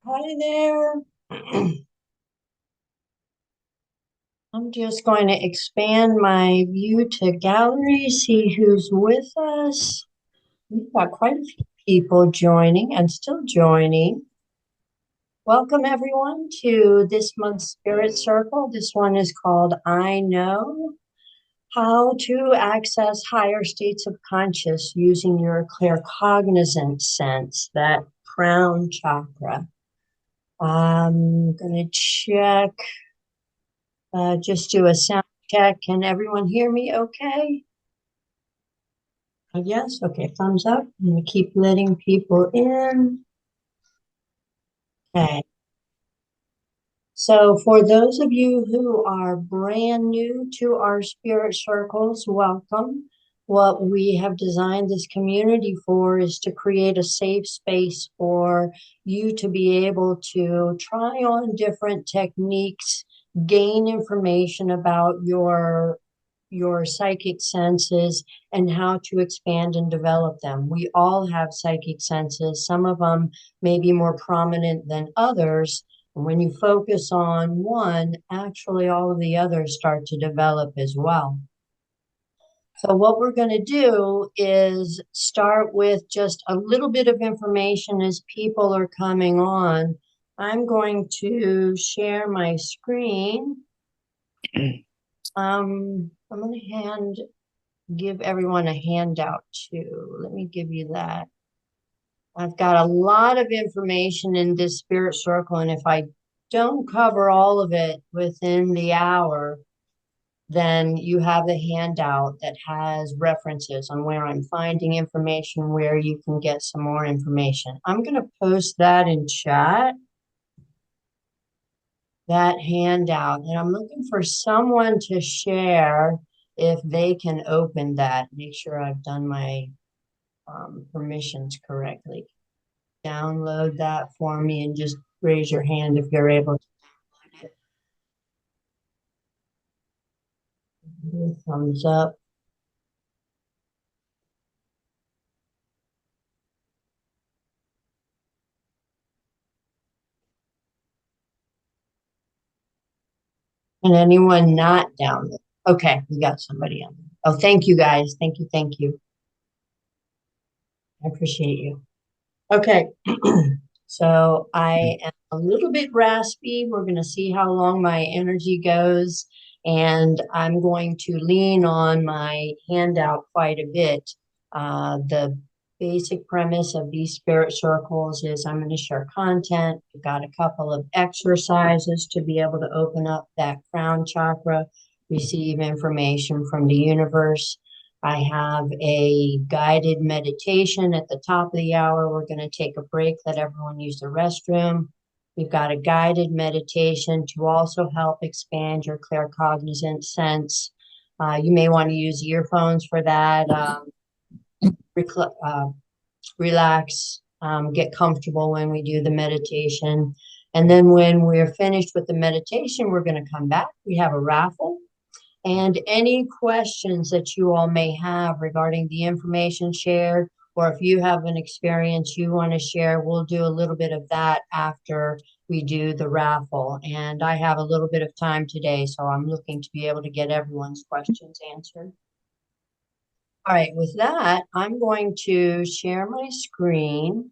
Hi there. I'm just going to expand my view to gallery, see who's with us. We've got quite a few people joining and still joining. Welcome, everyone, to this month's Spirit Circle. This one is called I Know How to Access Higher States of Conscious Using Your Claircognizant Sense, that crown chakra. I'm going to check. Just do a sound check. Can everyone hear me okay? Yes, okay, thumbs up. I'm going to keep letting people in. Okay. So for those of you who are brand new to our spirit circles, welcome. What we have designed this community for is to create a safe space for you to be able to try on different techniques, gain information about your psychic senses and how to expand and develop them. We all have psychic senses. Some of them may be more prominent than others. And when you focus on one, actually all of the others start to develop as well. So what we're going to do is start with just a little bit of information as people are coming on. I'm going to share my screen. I'm going to give everyone a handout too. Let me give you that. I've got a lot of information in this spirit circle, and if I don't cover all of it within the hour, then you have the handout that has references on where I'm finding information, where you can get some more information. I'm going to post that in chat, that handout, and I'm looking for someone to share if they can open that. Make sure I've done my permissions correctly. Download that for me and just raise your hand if you're able to do a thumbs up. And anyone not download? Okay, we got somebody on. Oh, thank you guys. Thank you. Thank you. I appreciate you. Okay. So I am a little bit raspy. We're going to see how long my energy goes. And I'm going to lean on my handout quite a bit. The basic premise of these spirit circles is I'm going to share content. We've got a couple of exercises to be able to open up that crown chakra, receive information from the universe. I have a guided meditation at the top of the hour. We're going to take a break, let everyone use the restroom. We've got a guided meditation to also help expand your claircognizant sense. You may want to use earphones for that. Relax, get comfortable when we do the meditation. And then when we're finished with the meditation, we're going to come back. We have a raffle. And any questions that you all may have regarding the information shared, or if you have an experience you want to share, we'll do a little bit of that after we do the raffle. And I have a little bit of time today, so I'm looking to be able to get everyone's questions answered. All right, with that, I'm going to share my screen.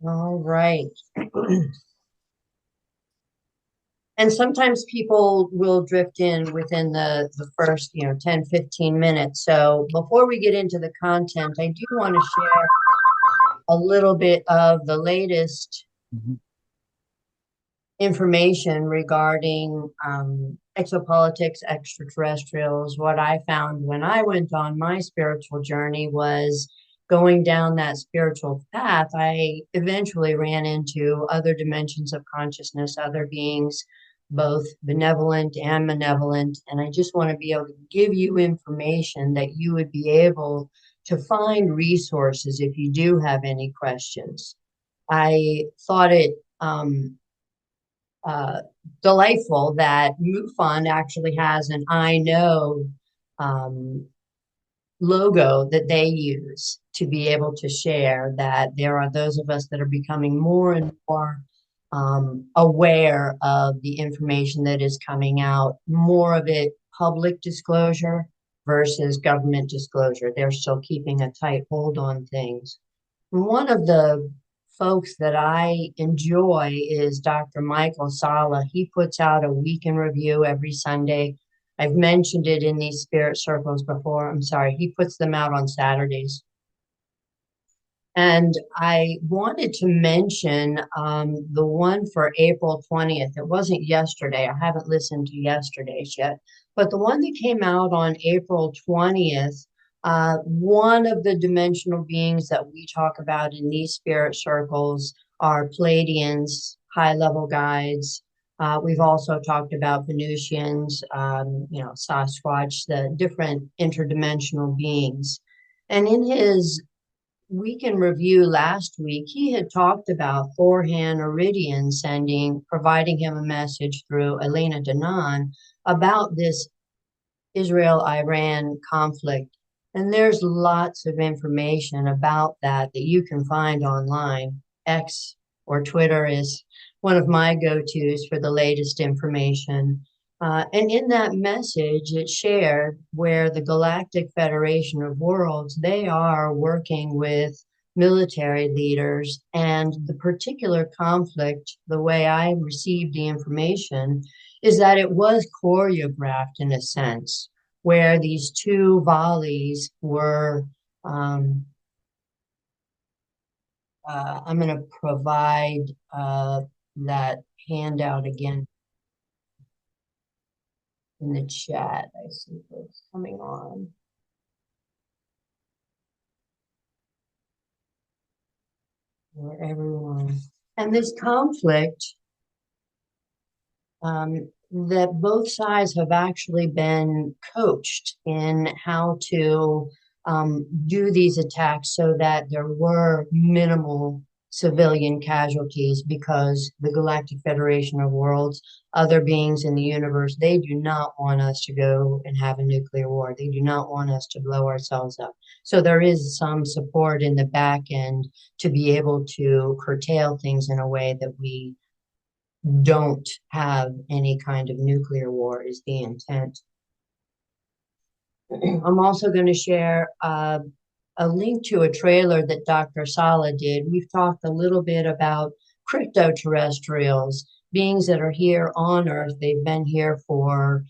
All right. And sometimes people will drift in within the first, 10, 15 minutes. So before we get into the content, I do want to share a little bit of the latest information regarding exopolitics, extraterrestrials. What I found when I went on my spiritual journey was going down that spiritual path. I eventually ran into other dimensions of consciousness, other beings, both benevolent and malevolent. And I just want to be able to give you information that you would be able to find resources if you do have any questions. I thought it uh, delightful that MUFON actually has an I know um, logo that they use to be able to share that there are those of us that are becoming more and more aware of the information that is coming out, more of it public disclosure versus government disclosure. They're still keeping a tight hold on things. One of the folks that I enjoy is Dr. Michael Sala. He puts out a week in review every Sunday. I've mentioned it in these spirit circles before. I'm sorry, he puts them out on Saturdays. And I wanted to mention the one for April 20th. It wasn't yesterday. I haven't listened to yesterday's yet, but the one that came out on April 20th, one of the dimensional beings that we talk about in these spirit circles are Pleiadians, high level guides. We've also talked about Venusians, Sasquatch, the different interdimensional beings. And in his week in review last week, he had talked about Thorhan Iridian providing him a message through Elena Danan about this Israel-Iran conflict. And there's lots of information about that you can find online. X or Twitter is one of my go-tos for the latest information. And in that message, it shared where the Galactic Federation of Worlds, they are working with military leaders, and the particular conflict, the way I received the information, is that it was choreographed in a sense, where these two volleys were. I'm going to provide that handout again in the chat. I see folks coming on. For everyone. And this conflict that both sides have actually been coached in how to do these attacks so that there were minimal civilian casualties, because the Galactic Federation of Worlds, other beings in the universe, they do not want us to go and have a nuclear war. They do not want us to blow ourselves up. So there is some support in the back end to be able to curtail things in a way that we don't have any kind of nuclear war is the intent. I'm also going to share a link to a trailer that Dr. Sala did. We've talked a little bit about crypto-terrestrials, beings that are here on Earth. They've been here for,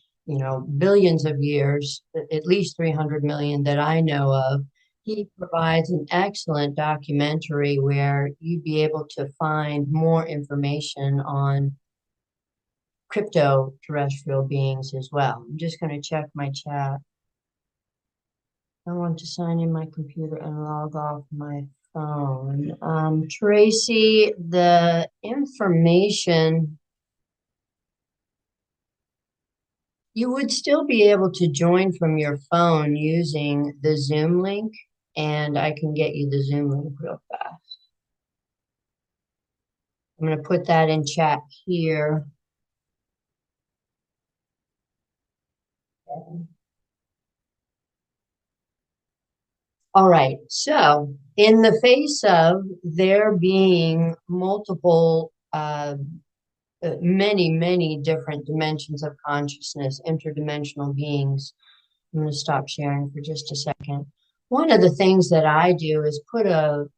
billions of years, at least 300 million that I know of. He provides an excellent documentary where you'd be able to find more information on crypto-terrestrial beings as well. I'm just going to check my chat. I want to sign in my computer and log off my phone. Tracy, the information, you would still be able to join from your phone using the Zoom link, and I can get you the Zoom link real fast. I'm going to put that in chat here. Okay. All right, so in the face of there being multiple, many different dimensions of consciousness, interdimensional beings, I'm going to stop sharing for just a second. One of the things that I do is put a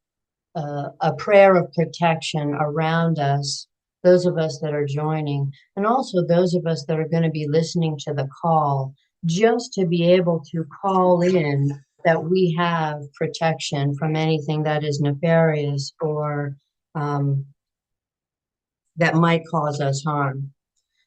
prayer of protection around us, those of us that are joining, and also those of us that are going to be listening to the call, just to be able to call in that we have protection from anything that is nefarious or that might cause us harm.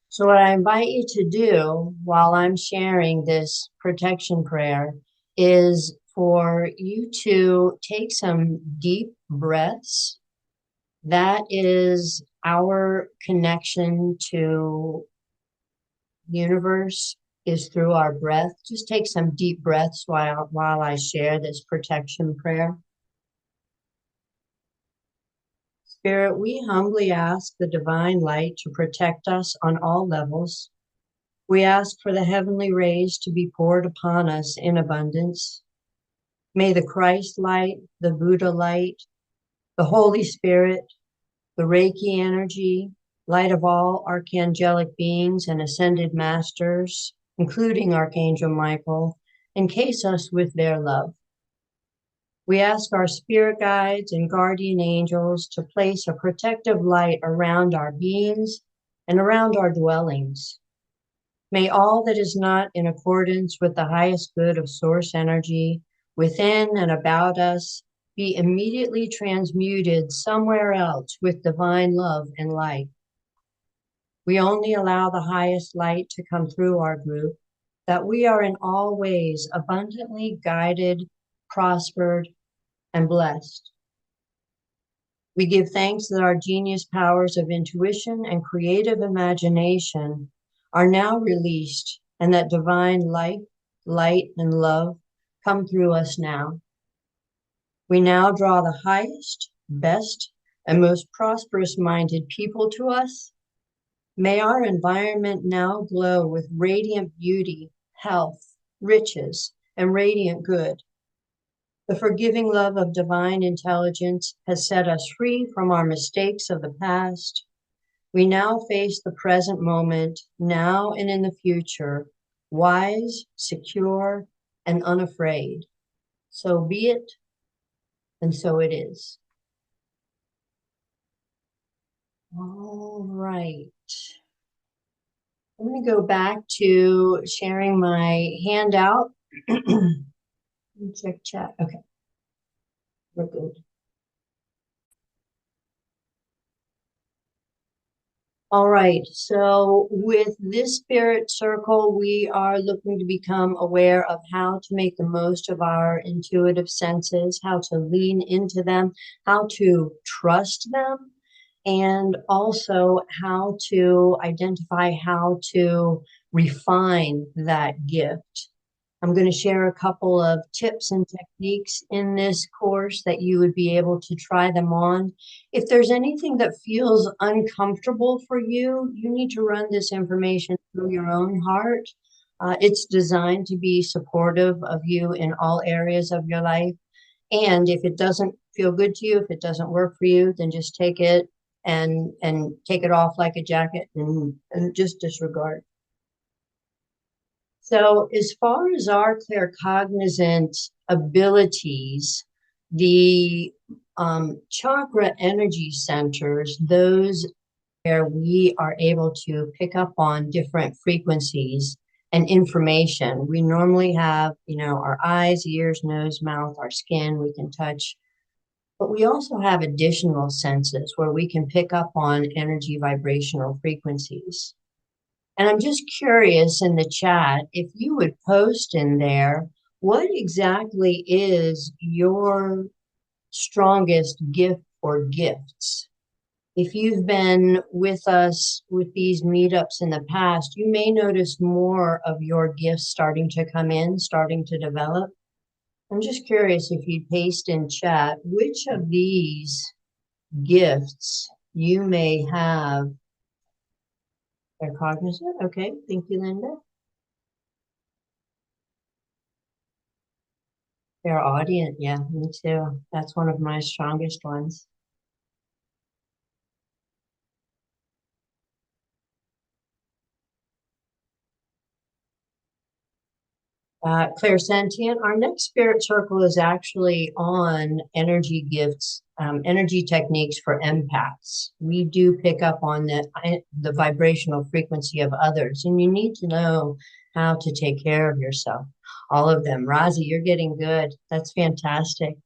So what I invite you to do while I'm sharing this protection prayer is for you to take some deep breaths. That is our connection to universe, is through our breath. Just take some deep breaths while I share this protection prayer. Spirit, we humbly ask the divine light to protect us on all levels. We ask for the heavenly rays to be poured upon us in abundance. May the Christ light, the Buddha light, the Holy Spirit, the Reiki energy, light of all archangelic beings and ascended masters, including Archangel Michael, encase us with their love. We ask our spirit guides and guardian angels to place a protective light around our beings and around our dwellings. May all that is not in accordance with the highest good of source energy within and about us be immediately transmuted somewhere else with divine love and light. We only allow the highest light to come through our group, that we are in all ways abundantly guided, prospered, and blessed. We give thanks that our genius powers of intuition and creative imagination are now released, and that divine light, and love come through us now. We now draw the highest, best, and most prosperous-minded people to us. May our environment now glow with radiant beauty, health, riches, and radiant good. The forgiving love of divine intelligence has set us free from our mistakes of the past. We now face the present moment, now and in the future, wise, secure, and unafraid. So be it, and so it is. All right. I'm going to go back to sharing my handout. Check chat. Okay, we're good. All right, so with this spirit circle, we are looking to become aware of how to make the most of our intuitive senses, how to lean into them, how to trust them, and also how to identify how to refine that gift. I'm going to share a couple of tips and techniques in this course that you would be able to try them on. If there's anything that feels uncomfortable for you, you need to run this information through your own heart. It's designed to be supportive of you in all areas of your life. And if it doesn't feel good to you, if it doesn't work for you, then just take it and take it off like a jacket and just disregard. So as far as our claircognizant abilities, the chakra energy centers, those where we are able to pick up on different frequencies and information. We normally have, our eyes, ears, nose, mouth, our skin, we can touch, but we also have additional senses where we can pick up on energy vibrational frequencies. And I'm just curious in the chat, if you would post in there, what exactly is your strongest gift or gifts? If you've been with us with these meetups in the past, you may notice more of your gifts starting to come in, starting to develop. I'm just curious if you'd paste in chat which of these gifts you may have. They're cognizant. Okay, thank you, Linda. They're audience. Yeah, me too. That's one of my strongest ones. Clairsentient. Our next spirit circle is actually on energy gifts, energy techniques for empaths. We do pick up on the vibrational frequency of others, and you need to know how to take care of yourself. All of them. Razi, you're getting good. That's fantastic.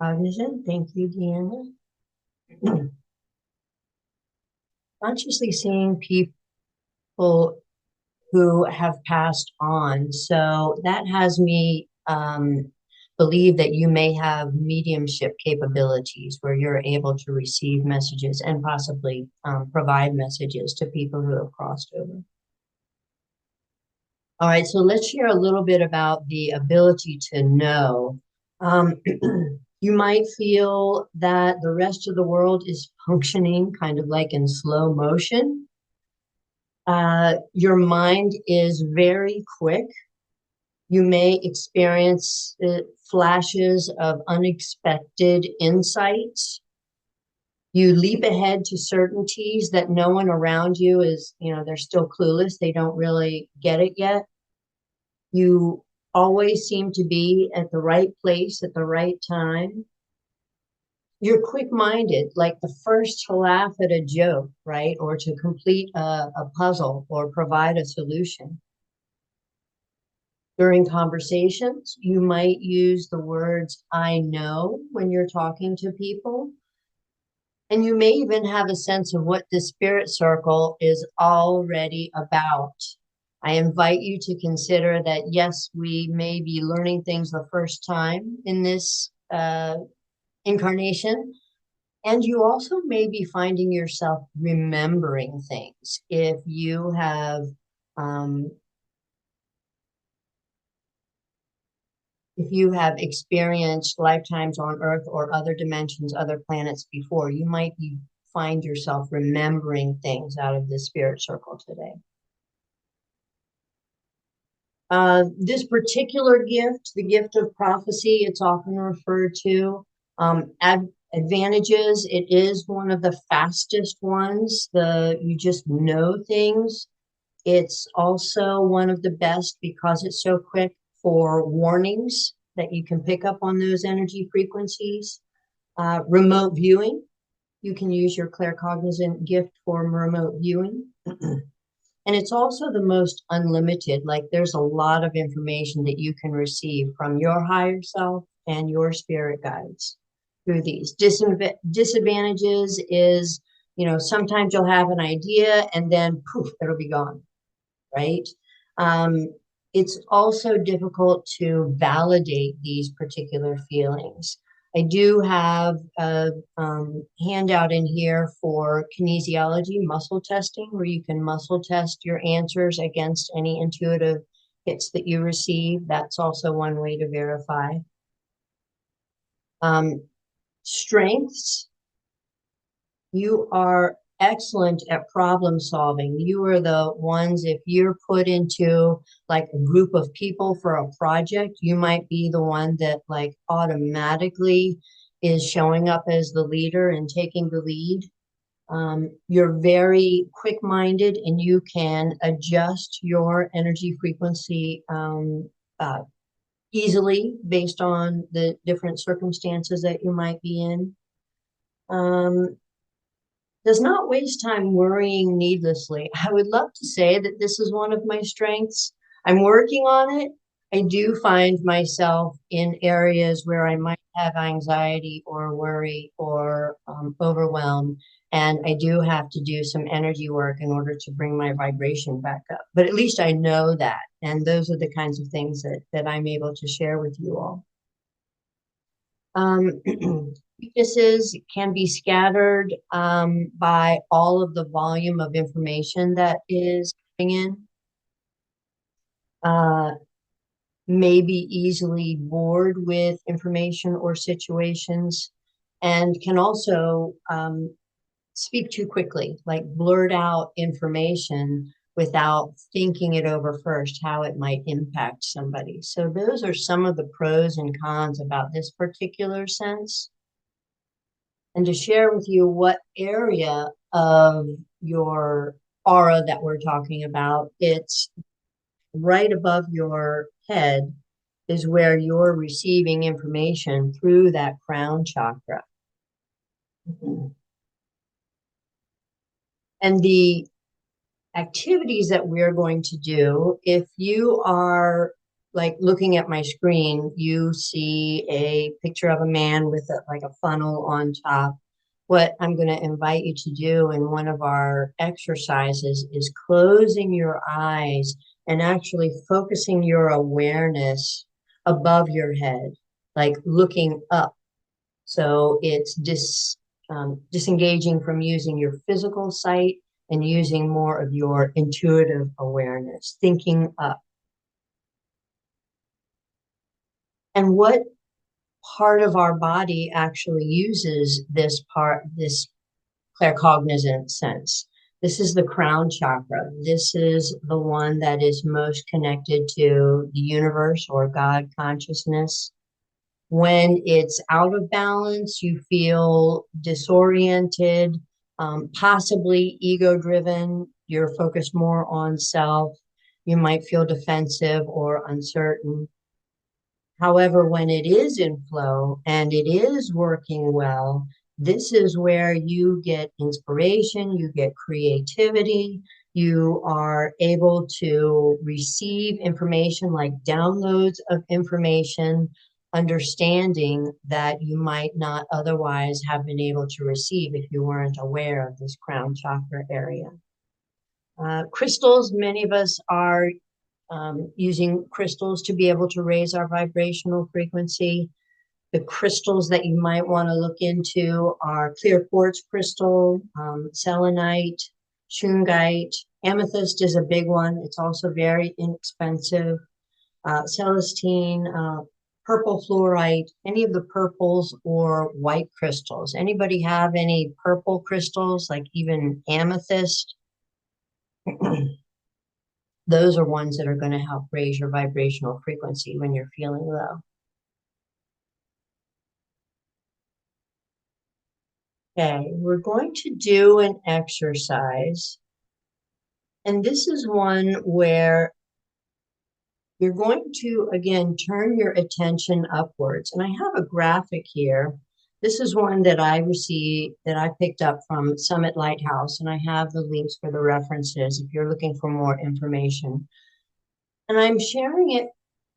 Cognizant. Thank you, Deanna. Consciously seeing people who have passed on. So that has me believe that you may have mediumship capabilities where you're able to receive messages and possibly provide messages to people who have crossed over. All right, so let's share a little bit about the ability to know. You might feel that the rest of the world is functioning kind of like in slow motion. Your mind is very quick. You may experience flashes of unexpected insights. You leap ahead to certainties that no one around you is, they're still clueless. They don't really get it yet. You always seem to be at the right place at the right time. You're quick-minded, like the first to laugh at a joke, right? Or to complete a puzzle or provide a solution. During conversations, you might use the words "I know" when you're talking to people. And you may even have a sense of what the spirit circle is already about. I invite you to consider that, yes, we may be learning things the first time in this incarnation. And you also may be finding yourself remembering things. If you have experienced lifetimes on Earth or other dimensions, other planets before, you might find yourself remembering things out of the spirit circle today. This particular gift, the gift of prophecy, it's often referred to. Advantages, it is one of the fastest ones. You just know things. It's also one of the best because it's so quick for warnings that you can pick up on those energy frequencies. Remote viewing, you can use your claircognizant gift for remote viewing. And it's also the most unlimited. Like, there's a lot of information that you can receive from your higher self and your spirit guides through these. Disadvantages is, sometimes you'll have an idea and then poof, it'll be gone, right? It's also difficult to validate these particular feelings. I do have a handout in here for kinesiology, muscle testing, where you can muscle test your answers against any intuitive hits that you receive. That's also one way to verify. Strengths. You are excellent at problem solving. You are the ones, if you're put into like a group of people for a project, you might be the one that like automatically is showing up as the leader and taking the lead. You're very quick-minded and you can adjust your energy frequency easily based on the different circumstances that you might be in. Does not waste time worrying needlessly. I would love to say that this is one of my strengths. I'm working on it. I do find myself in areas where I might have anxiety or worry or overwhelm. And I do have to do some energy work in order to bring my vibration back up. But at least I know that. And those are the kinds of things that I'm able to share with you all. Weaknesses can be scattered by all of the volume of information that is coming in. May be easily bored with information or situations, and can also speak too quickly, like blurt out information without thinking it over first, how it might impact somebody. So those are some of the pros and cons about this particular sense. And to share with you what area of your aura that we're talking about, it's right above your head is where you're receiving information through that crown chakra. And the activities that we're going to do, if you are like looking at my screen, you see a picture of a man with like a funnel on top. What I'm going to invite you to do in one of our exercises is closing your eyes and actually focusing your awareness above your head, like looking up. So it's disengaging from using your physical sight and using more of your intuitive awareness, thinking up. And what part of our body actually uses this claircognizant sense? This is the crown chakra. This is the one that is most connected to the universe or God consciousness. When it's out of balance, you feel disoriented, possibly ego driven. You're focused more on self. You might feel defensive or uncertain. However, when it is in flow and it is working well, this is where you get inspiration, you get creativity, you are able to receive information like downloads of information, understanding that you might not otherwise have been able to receive if you weren't aware of this crown chakra area. Crystals, many of us are using crystals to be able to raise our vibrational frequency. The crystals that you might want to look into are clear quartz crystal, selenite, shungite. Amethyst is a big one. It's also very inexpensive. Celestine, purple fluorite, any of the purples or white crystals. Anybody have any purple crystals, like even amethyst? Those are ones that are going to help raise your vibrational frequency when you're feeling low. Okay, we're going to do an exercise. And this is one where you're going to, again, turn your attention upwards. And I have a graphic here. This is one that I received, that I picked up from Summit Lighthouse, and I have the links for the references if you're looking for more information. And I'm sharing it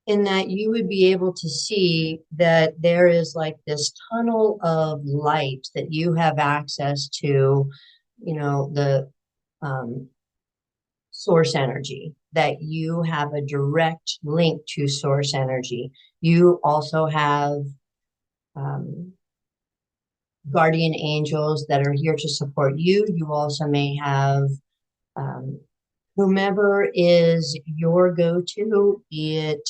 in that you would be able to see that there is like this tunnel of light that you have access to, the source energy, that you have a direct link to source energy. You also have guardian angels that are here to support you. You also may have whomever is your go-to, be it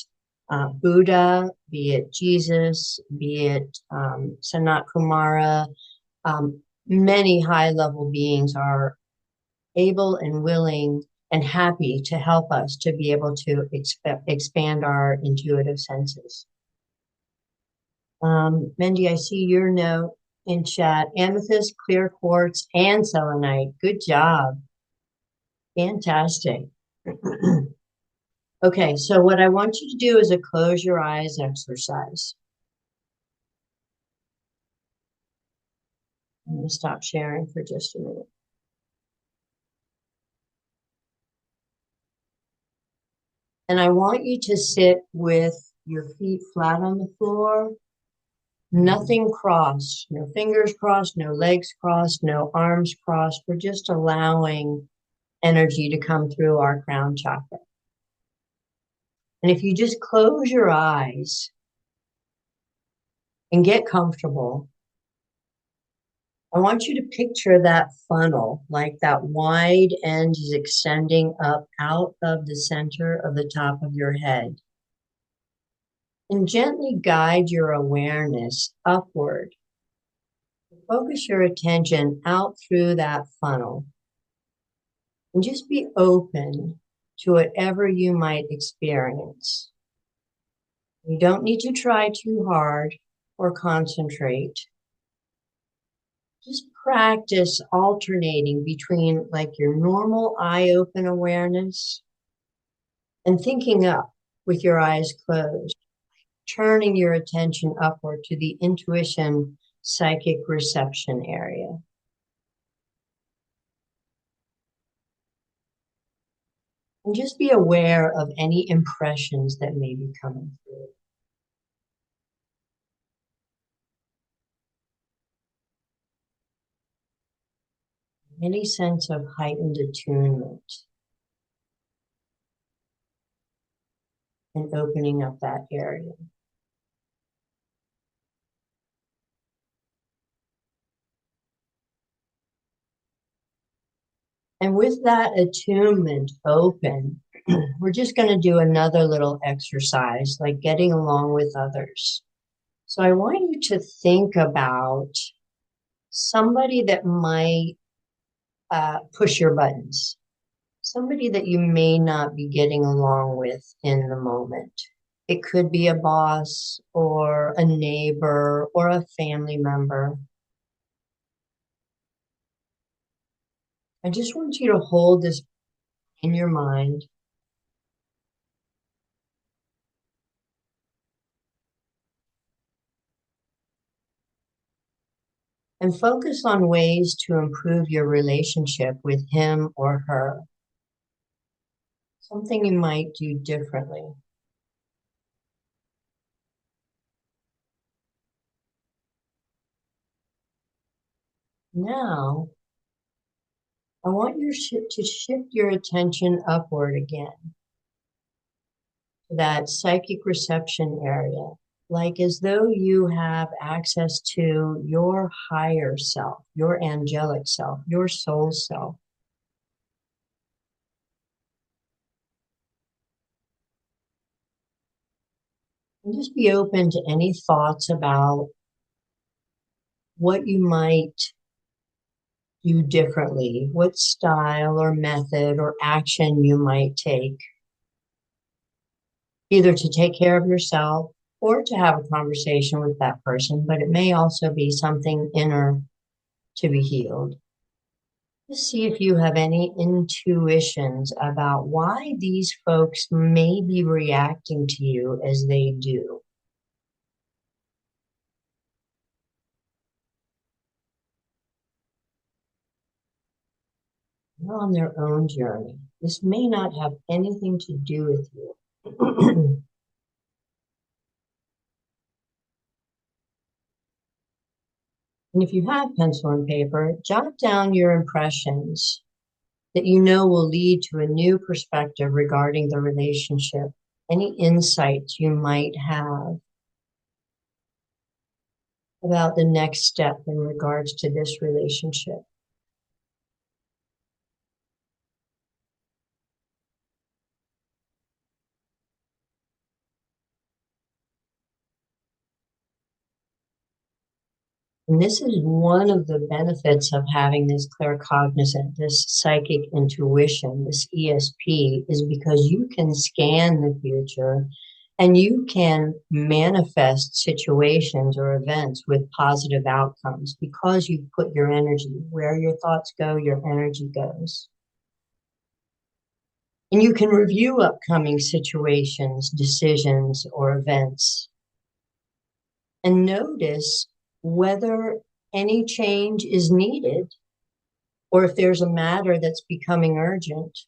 Buddha, be it Jesus, be it Sanat Kumara. Many high-level beings are able and willing and happy to help us to be able to expand our intuitive senses. Mindy, I see your note in chat. Amethyst, clear quartz, and selenite. Good job. Fantastic. Okay, so what I want you to do is a close your eyes exercise. I'm going to stop sharing for just a minute. And I want you to sit with your feet flat on the floor, nothing crossed, no fingers crossed, no legs crossed, no arms crossed. We're just allowing energy to come through our crown chakra. And if you just close your eyes and get comfortable, I want you to picture that funnel, like that wide end is extending up out of the center of the top of your head. And gently guide your awareness upward. Focus your attention out through that funnel. And just be open to whatever you might experience. You don't need to try too hard or concentrate. Just practice alternating between like your normal eye-open awareness and thinking up with your eyes closed, turning your attention upward to the intuition psychic reception area. And just be aware of any impressions that may be coming through. Any sense of heightened attunement and opening up that area. And with that attunement open, we're just going to do another little exercise, like getting along with others. So I want you to think about somebody that might push your buttons. Somebody that you may not be getting along with in the moment. It could be a boss or a neighbor or a family member. I just want you to hold this in your mind and focus on ways to improve your relationship with him or her. Something you might do differently. Now, I want you to shift your attention upward again to that psychic reception area, like as though you have access to your higher self, your angelic self, your soul self. And just be open to any thoughts about what you might do differently, what style or method or action you might take, either to take care of yourself or to have a conversation with that person, but it may also be something inner to be healed. Just see if you have any intuitions about why these folks may be reacting to you as they do. They're on their own journey. This may not have anything to do with you. And if you have pencil and paper, jot down your impressions that you know will lead to a new perspective regarding the relationship, any insights you might have about the next step in regards to this relationship. And this is one of the benefits of having this claircognizant, this psychic intuition, this ESP, is because you can scan the future and you can manifest situations or events with positive outcomes because you put your energy where your thoughts go, your energy goes. And you can review upcoming situations, decisions, or events and notice whether any change is needed or if there's a matter that's becoming urgent.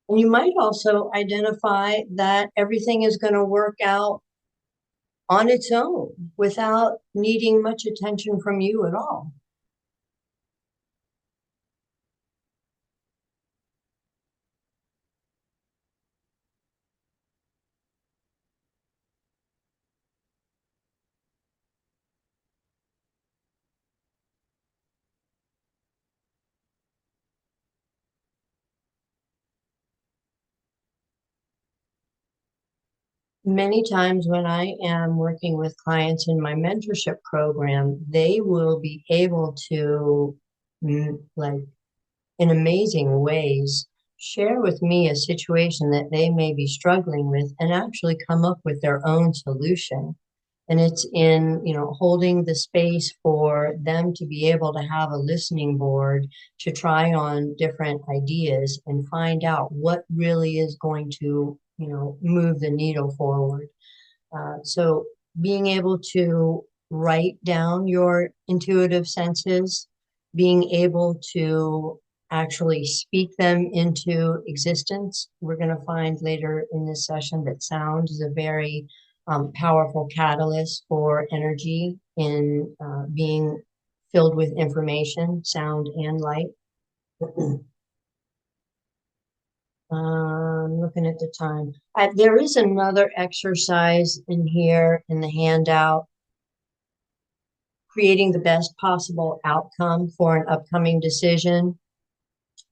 And you might also identify that everything is going to work out on its own without needing much attention from you at all. Many times when I am working with clients in my mentorship program, they will be able to, like, in amazing ways, share with me a situation that they may be struggling with and actually come up with their own solution. And it's in, holding the space for them to be able to have a listening board to try on different ideas and find out what really is going to, move the needle forward. So being able to write down your intuitive senses, being able to actually speak them into existence. We're going to find later in this session that sound is a very powerful catalyst for energy in being filled with information, sound and light. Looking at the time. There is another exercise in here in the handout, creating the best possible outcome for an upcoming decision.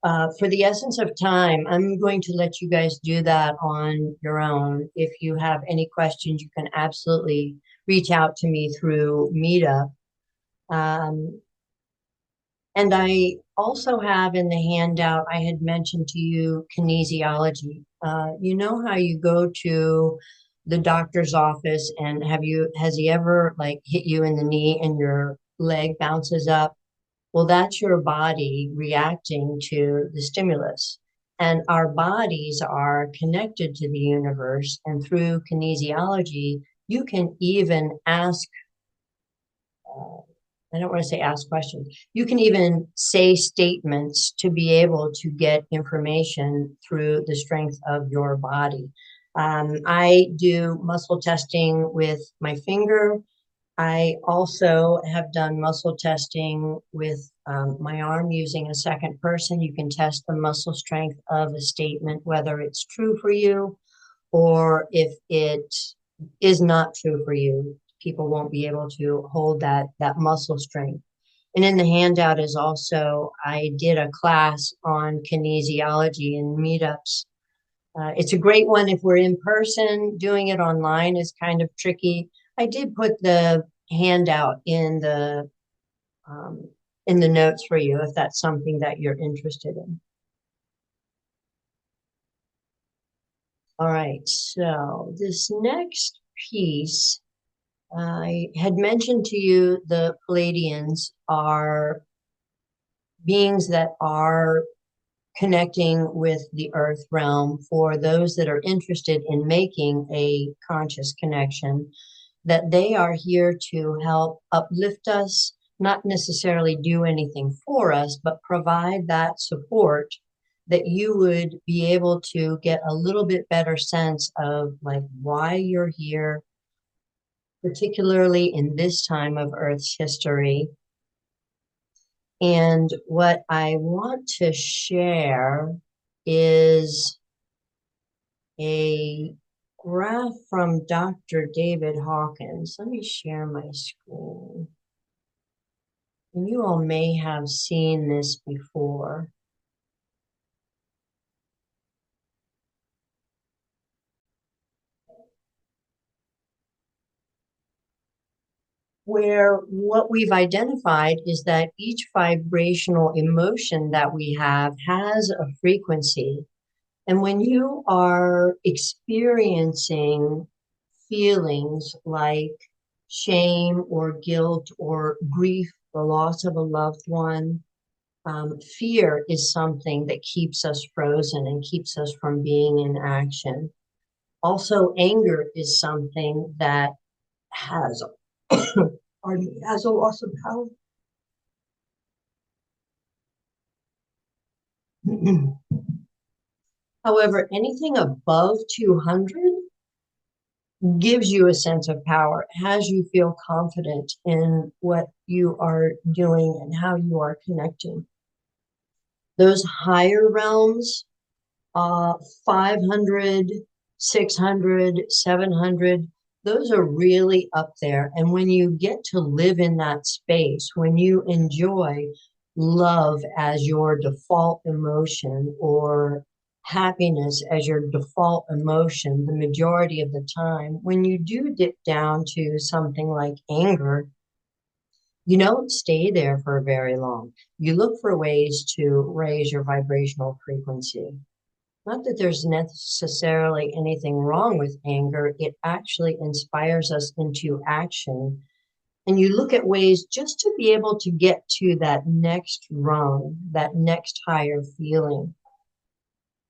For the essence of time, I'm going to let you guys do that on your own. If you have any questions, you can absolutely reach out to me through Meetup. And I also have in the handout, I had mentioned to you kinesiology. You know how you go to the doctor's office and has he ever like hit you in the knee and your leg bounces up? Well, that's your body reacting to the stimulus. And our bodies are connected to the universe. And through kinesiology, you can even ask I don't want to say ask questions. You can even say statements to be able to get information through the strength of your body. I do muscle testing with my finger. I also have done muscle testing with my arm using a second person. You can test the muscle strength of a statement, whether it's true for you or if it is not true for you. People won't be able to hold that muscle strength. And in the handout is also, I did a class on kinesiology in meetups. It's a great one if we're in person. Doing it online is kind of tricky. I did put the handout in the notes for you if that's something that you're interested in. All right, so this next piece, I had mentioned to you the Palladians are beings that are connecting with the earth realm for those that are interested in making a conscious connection, that they are here to help uplift us, not necessarily do anything for us, but provide that support that you would be able to get a little bit better sense of like why you're here, particularly in this time of Earth's history. And what I want to share is a graph from Dr. David Hawkins. Let me share my screen. And you all may have seen this before. Where what we've identified is that each vibrational emotion that we have has a frequency. And when you are experiencing feelings like shame or guilt or grief, the loss of a loved one, fear is something that keeps us frozen and keeps us from being in action. Also, anger is something that has, pardon me, has a loss of power. However, anything above 200 gives you a sense of power, has you feel confident in what you are doing and how you are connecting. Those higher realms, 500, 600, 700, those are really up there. And when you get to live in that space, when you enjoy love as your default emotion or happiness as your default emotion, the majority of the time, when you do dip down to something like anger, you don't stay there for very long. You look for ways to raise your vibrational frequency. Not that there's necessarily anything wrong with anger, it actually inspires us into action. And you look at ways just to be able to get to that next rung, that next higher feeling.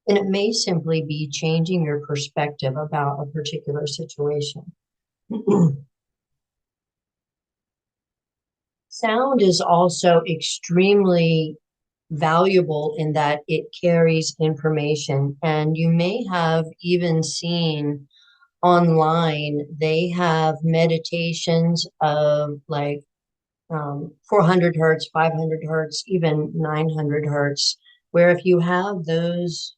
And it may simply be changing your perspective about a particular situation. Sound is also extremely valuable in that it carries information. And you may have even seen online, they have meditations of like 400 hertz, 500 hertz, even 900 hertz, where if you have those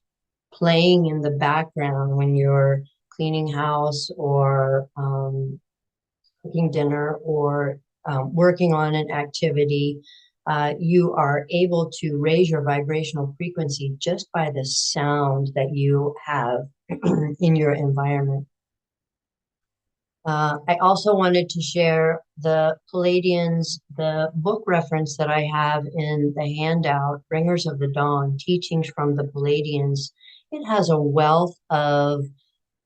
playing in the background when you're cleaning house or cooking dinner or working on an activity, you are able to raise your vibrational frequency just by the sound that you have in your environment. I also wanted to share the Palladians, the book reference that I have in the handout, Bringers of the Dawn, Teachings from the Palladians. It has a wealth of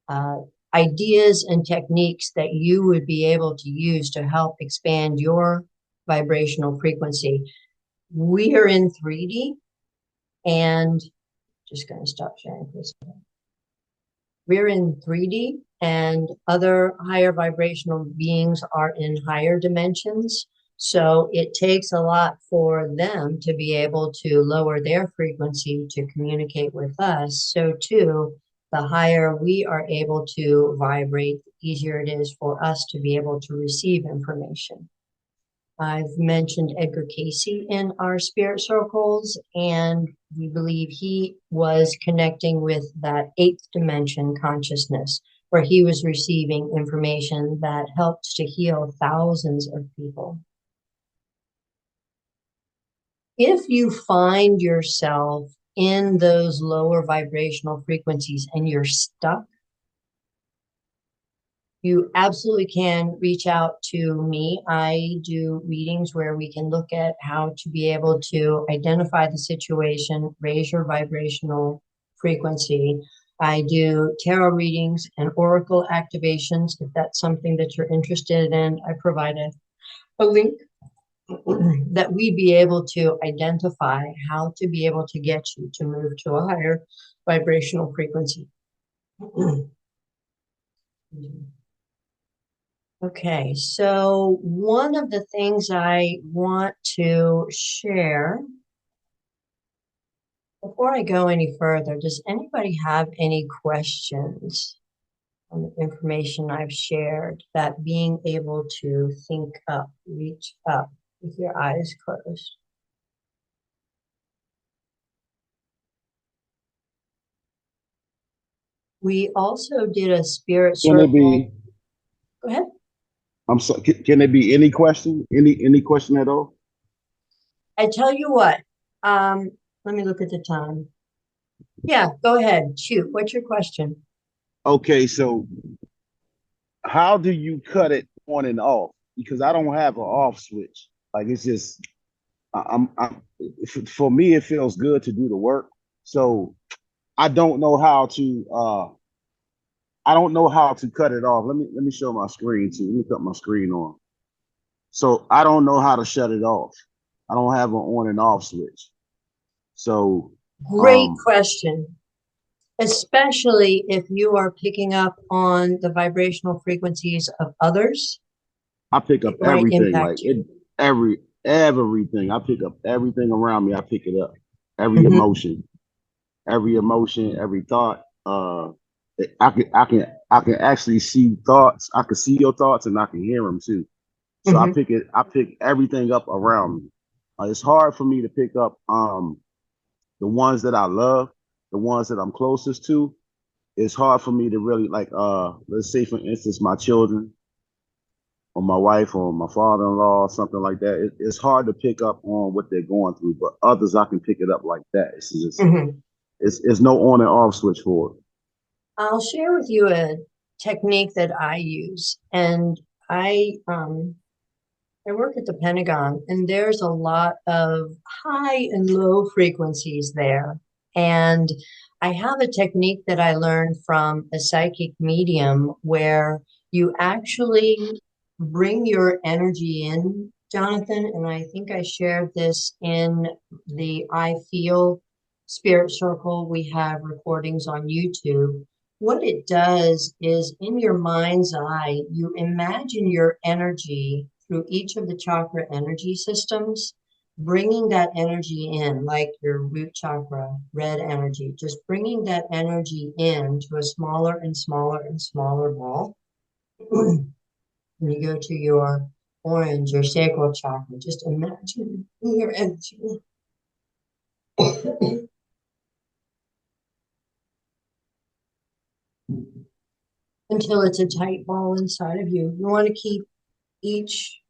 uh, ideas and techniques that you would be able to use to help expand your vibrational frequency. We are in 3D, and just going to stop sharing for a second. We're in 3D, and other higher vibrational beings are in higher dimensions. So it takes a lot for them to be able to lower their frequency to communicate with us. So too, the higher we are able to vibrate, the easier it is for us to be able to receive information. I've mentioned Edgar Casey in our spirit circles, and we believe he was connecting with that eighth dimension consciousness, where he was receiving information that helped to heal thousands of people. If you find yourself in those lower vibrational frequencies and you're stuck, you absolutely can reach out to me. I do readings where we can look at how to be able to identify the situation, raise your vibrational frequency. I do tarot readings and oracle activations. If that's something that you're interested in, I provide a link that we be able to identify how to be able to get you to move to a higher vibrational frequency. Okay, so one of the things I want to share before I go any further, does anybody have any questions on the information I've shared? That being able to think up, reach up with your eyes closed. We also did a spirit Can it circle. be? Go ahead. I'm sorry. Can it be any question? Any question at all? I tell you what, let me look at the time. Yeah, go ahead. Shoot. What's your question? Okay, so how do you cut it on and off? Because I don't have an off switch. Like it's just I'm for me it feels good to do the work. So I don't know how to I don't know how to cut it off. Let me show my screen too. Let me cut my screen on. So I don't know how to shut it off. I don't have an on and off switch. So Great um question. Especially if you are picking up on the vibrational frequencies of others, I pick it up might everything, like impact you. it everything. I pick up everything around me. I pick it up. Every Mhm, emotion, every thought. I can actually see thoughts. I can see your thoughts and I can hear them too. So mhm. I pick everything up around me. It's hard for me to pick up the ones that I love, the ones that I'm closest to. It's hard for me to really like let's say for instance my children or my wife or my father-in-law or something like that. It's hard to pick up on what they're going through, but others I can pick it up like that. It's just Mhm. it's no on and off switch for it. I'll share with you a technique that I use, and I work at the Pentagon, and there's a lot of high and low frequencies there. And I have a technique that I learned from a psychic medium where you actually bring your energy in, Jonathan. And I think I shared this in the I Feel Spirit Circle. We have recordings on YouTube. What it does is in your mind's eye, you imagine your energy through each of the chakra energy systems, bringing that energy in, like your root chakra, red energy, just bringing that energy in to a smaller and smaller and smaller ball. When you go to your orange, your sacral chakra, just imagine your energy until it's a tight ball inside of you. You want to keep each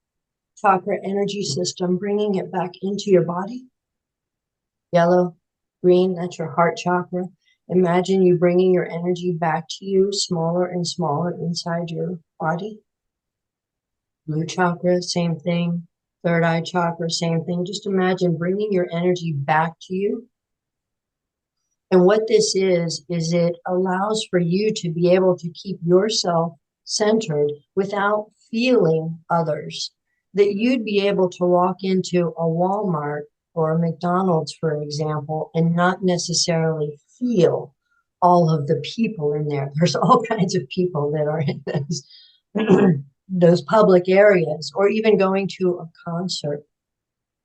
chakra energy system, bringing it back into your body. Yellow, green, that's your heart chakra. Imagine you bringing your energy back to you, smaller and smaller inside your body. Blue chakra, same thing. Third eye chakra, same thing. Just imagine bringing your energy back to you. And what this is it allows for you to be able to keep yourself centered without feeling others. That you'd be able to walk into a Walmart or a McDonald's, for example, and not necessarily feel all of the people in there. There's all kinds of people that are in those public areas, or even going to a concert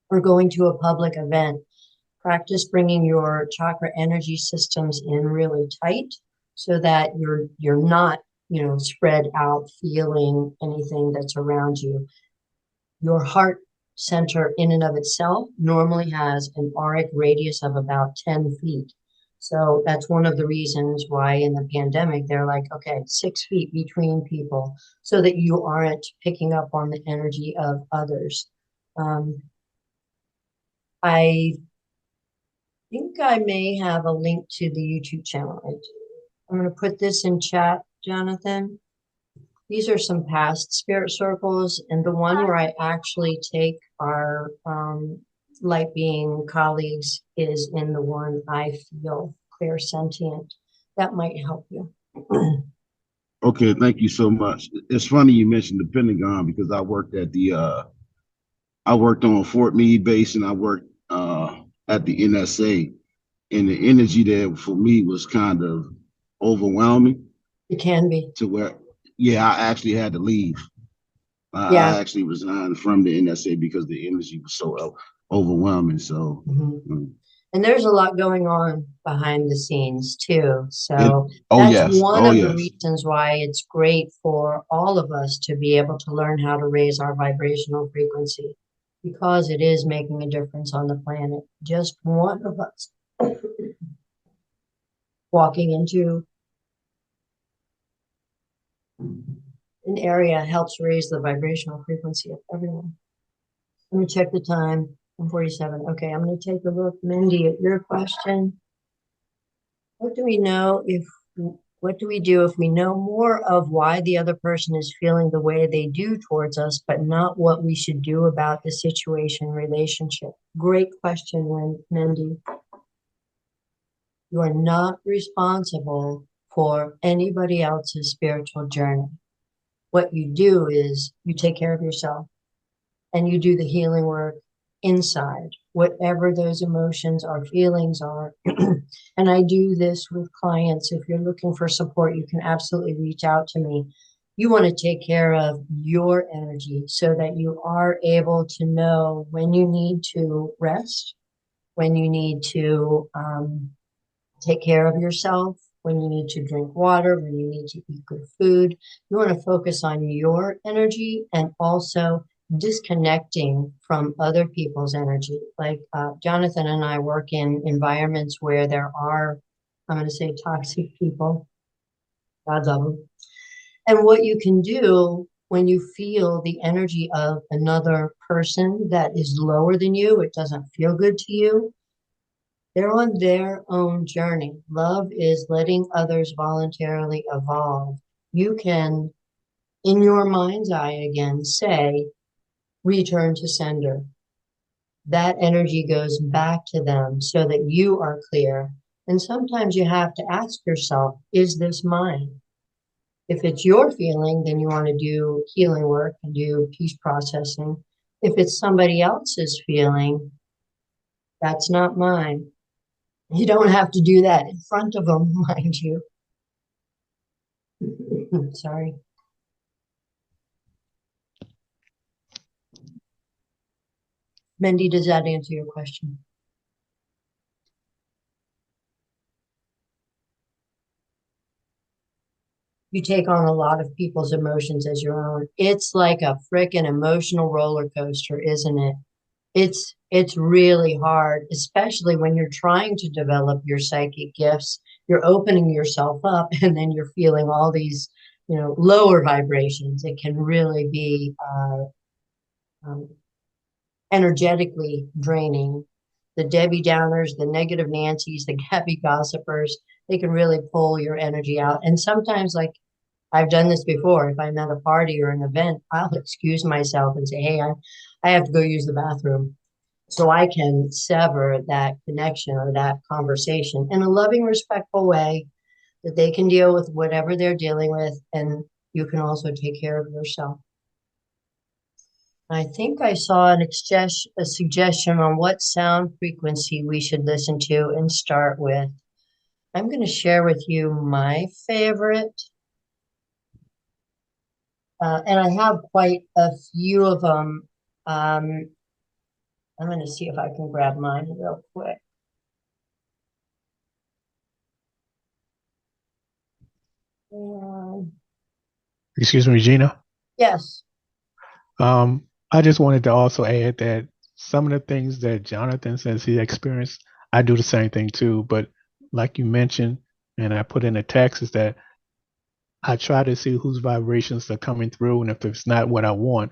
or going to a public event. Practice bringing your chakra energy systems in really tight so that you're not, spread out feeling anything that's around you. Your heart center in and of itself normally has an auric radius of about 10 feet. So that's one of the reasons why in the pandemic, they're like, okay, 6 feet between people so that you aren't picking up on the energy of others. I think I may have a link to the YouTube channel. I'm going to put this in chat, Jonathan. These are some past spirit circles, and the one where I actually take our light being colleagues is in the one I feel clairsentient. That might help you. Okay, thank you so much. It's funny you mentioned the Pentagon because I worked on Fort Meade base and I worked at the NSA, and the energy there for me was kind of overwhelming. It can be. To where, yeah, I actually had to leave. Yeah. I actually resigned from the NSA because the energy was so overwhelming. So, and there's a lot going on behind the scenes too. So oh that's yes, one oh of the yes. reasons why it's great for all of us to be able to learn how to raise our vibrational frequency, because it is making a difference on the planet. Just one of us walking into an area helps raise the vibrational frequency of everyone. Let me check the time. 1:47. Okay, I'm going to take a look, Mindy, at your question. What do we do if we know more of why the other person is feeling the way they do towards us, but not what we should do about the situation, relationship? Great question, Mindy. You are not responsible for anybody else's spiritual journey. What you do is you take care of yourself and you do the healing work inside, whatever those emotions or feelings are. And I do this with clients. If you're looking for support, you can absolutely reach out to me. You want to take care of your energy so that you are able to know when you need to rest, when you need to take care of yourself, when you need to drink water, when you need to eat good food. You want to focus on your energy and also disconnecting from other people's energy. Like Jonathan and I work in environments where there are, I'm going to say, toxic people. God love them. And what you can do when you feel the energy of another person that is lower than you, it doesn't feel good to you, they're on their own journey. Love is letting others voluntarily evolve. You can, in your mind's eye again, say, return to sender. That energy goes back to them so that you are clear. And sometimes you have to ask yourself, is this mine? If it's your feeling, then you want to do healing work and do peace processing. If it's somebody else's feeling, that's not mine. You don't have to do that in front of them, mind you. Sorry. Mindy, does that answer your question? You take on a lot of people's emotions as your own. It's like a frickin' emotional roller coaster, isn't it? It's really hard, especially when you're trying to develop your psychic gifts. You're opening yourself up and then you're feeling all these, lower vibrations. It can really be energetically draining. The Debbie Downers, the negative Nancys, the Gabby Gossipers, they can really pull your energy out. And sometimes, like I've done this before, if I'm at a party or an event, I'll excuse myself and say, hey, I have to go use the bathroom. So I can sever that connection or that conversation in a loving, respectful way that they can deal with whatever they're dealing with. And you can also take care of yourself. I think I saw a suggestion on what sound frequency we should listen to and start with. I'm going to share with you my favorite. And I have quite a few of them. I'm going to see if I can grab mine real quick. Excuse me, Gina. Yes. I just wanted to also add that some of the things that Jonathan says he experienced, I do the same thing too. But like you mentioned, and I put in the text, is that I try to see whose vibrations are coming through, and if it's not what I want,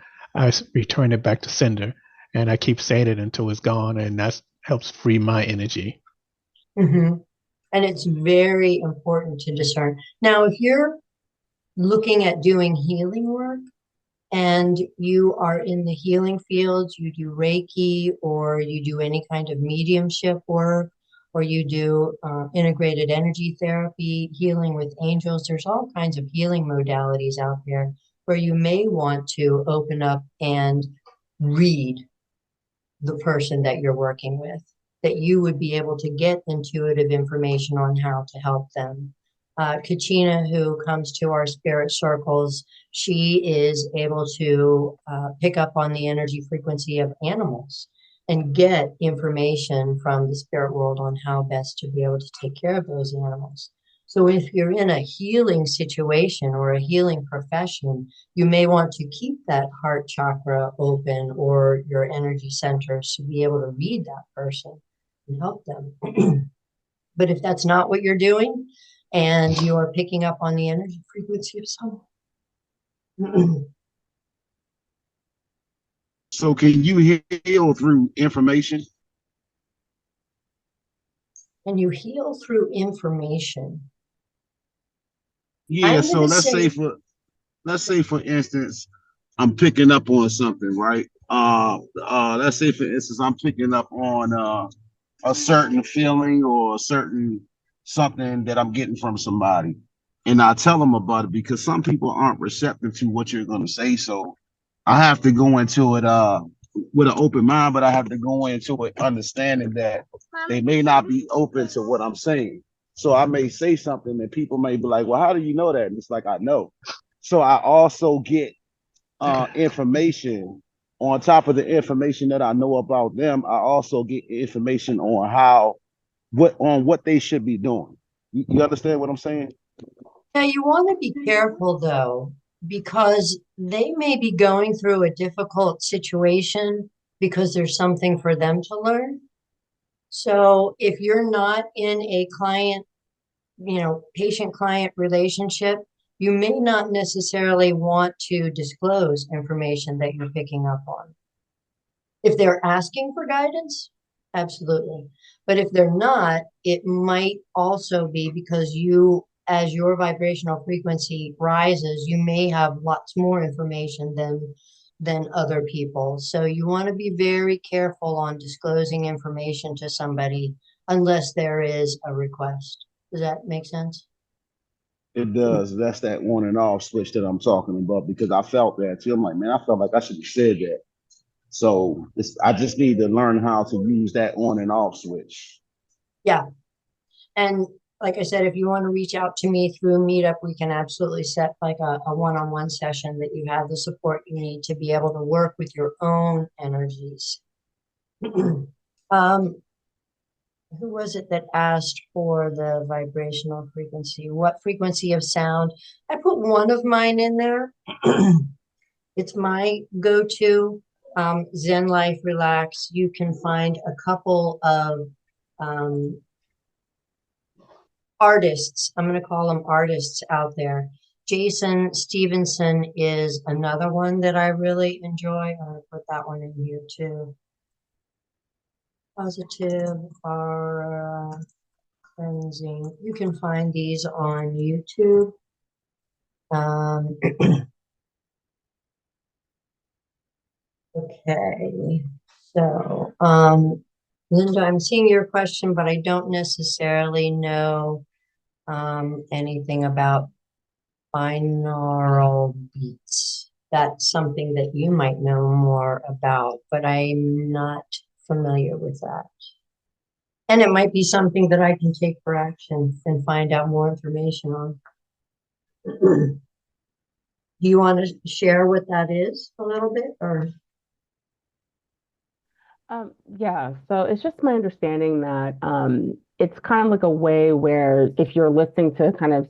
return it back to sender, and I keep saying it until it's gone, and that helps free my energy. Mm-hmm. And it's very important to discern. Now, if you're looking at doing healing work and you are in the healing fields, you do Reiki or you do any kind of mediumship work, or you do integrated energy therapy, healing with angels, there's all kinds of healing modalities out there where you may want to open up and read the person that you're working with, that you would be able to get intuitive information on how to help them. Kachina, who comes to our spirit circles, she is able to pick up on the energy frequency of animals and get information from the spirit world on how best to be able to take care of those animals. So if you're in a healing situation or a healing profession, you may want to keep that heart chakra open or your energy centers to be able to read that person and help them. But if that's not what you're doing and you are picking up on the energy frequency of someone, So can you heal through information? and you heal through information, Yeah, I'm going so to say, let's say for instance, I'm picking up on something, right? Let's say for instance, I'm picking up on a certain feeling or a certain something that I'm getting from somebody. And I tell them about it because some people aren't receptive to what you're going to say. So I have to go into it with an open mind, but I have to go into it understanding that they may not be open to what I'm saying. So I may say something and people may be like, well, how do you know that? And it's like, I know. So I also get information on top of the information that I know about them. I also get information on what they should be doing. You understand what I'm saying? yeah, you want to be careful though, because they may be going through a difficult situation because there's something for them to learn. So if you're not in a client, patient client relationship, you may not necessarily want to disclose information that you're picking up on. If they're asking for guidance, absolutely. But if they're not, it might also be because as your vibrational frequency rises, you may have lots more information than other people. So you want to be very careful on disclosing information to somebody unless there is a request. Does that make sense? It does. That's that on and off switch that I'm talking about because I felt that too. I'm like, man, I felt like I should have said that. So I just need to learn how to use that on and off switch. Yeah. And like I said, if you want to reach out to me through Meetup, we can absolutely set like a one-on-one session that you have the support you need to be able to work with your own energies. um, who was it that asked for the vibrational frequency? What frequency of sound? I put one of mine in there. It's my go-to. Zen Life Relax. You can find a couple of um, artists. I'm going to call them artists out there. Jason Stevenson is another one that I really enjoy. I'm going to put that one in here too. Positive aura cleansing. You can find these on YouTube. Okay, so Linda, I'm seeing your question, but I don't necessarily know anything about binaural beats. That's something that you might know more about, but I'm not familiar with that. And it might be something that I can take for action and find out more information on. Do you want to share what that is a little bit, or? Yeah, so it's just my understanding that it's kind of like a way where if you're listening to kind of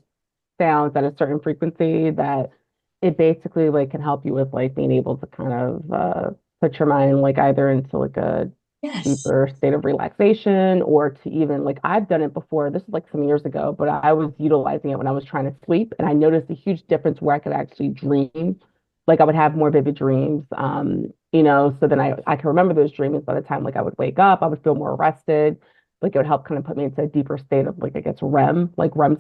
sounds at a certain frequency, that it basically like can help you with like being able to kind of put your mind like either into like a Yes. deeper state of relaxation or to even like I've done it before. This is like some years ago, but I was utilizing it when I was trying to sleep, and I noticed a huge difference where I could actually dream. Like I would have more vivid dreams. So then I can remember those dreams by the time like I would wake up, I would feel more rested. Like it would help kind of put me into a deeper state of like I guess REM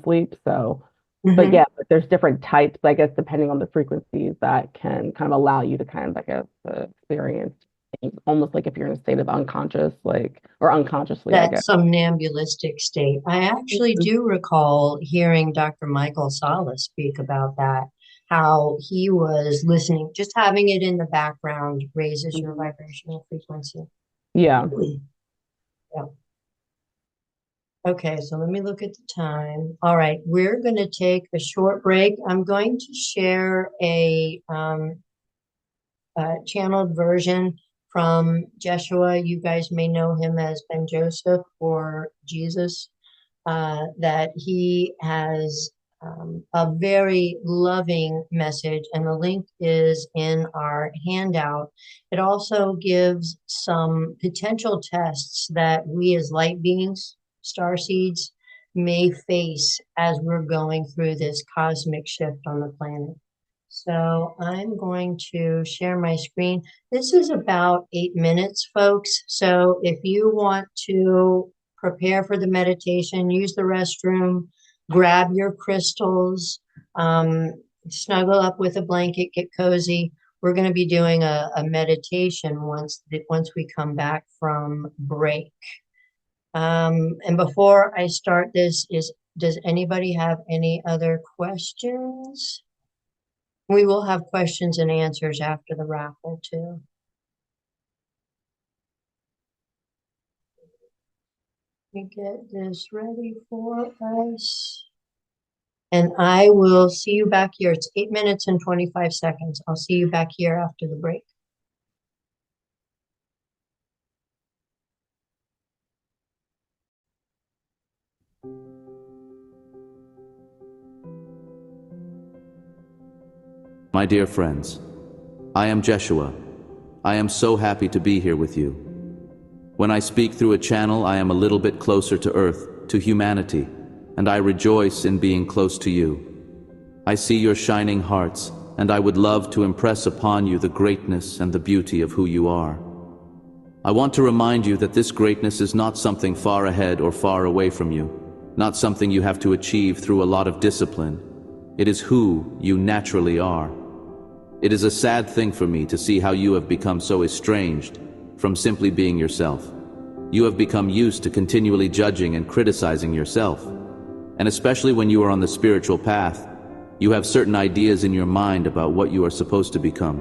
sleep. So but Mhm. yeah, but there's different types, I guess, depending on the frequencies that can kind of allow you to kind of, I guess, experience things, almost like if you're in a state of unconscious, like, or unconsciously, I That guess. somnambulistic state. I actually Mhm. do recall hearing Dr. Michael Sala speak about that, how he was listening, just having it in the background raises your Mhm. vibrational frequency. Yeah. Yeah. Okay, so let me look at the time. All right, we're going to take a short break. I'm going to share a channeled version from Jeshua. You guys may know him as Ben Joseph or Jesus. That he has a very loving message, and the link is in our handout. It also gives some potential tests that we as light beings, starseeds, may face as we're going through this cosmic shift on the planet. So I'm going to share my screen. This is about 8 minutes, folks. So if you want to prepare for the meditation, use the restroom, grab your crystals, snuggle up with a blanket, get cozy. We're going to be doing a meditation once we come back from break. And before I start this, does anybody have any other questions? We will have questions and answers after the raffle too. Let me get this ready for us. And I will see you back here. It's 8 minutes and 25 seconds. I'll see you back here after the break. My dear friends, I am Jeshua. I am so happy to be here with you. When I speak through a channel, I am a little bit closer to Earth, to humanity, and I rejoice in being close to you. I see your shining hearts, and I would love to impress upon you the greatness and the beauty of who you are. I want to remind you that this greatness is not something far ahead or far away from you, not something you have to achieve through a lot of discipline. It is who you naturally are. It is a sad thing for me to see how you have become so estranged from simply being yourself. You have become used to continually judging and criticizing yourself. And especially when you are on the spiritual path, you have certain ideas in your mind about what you are supposed to become.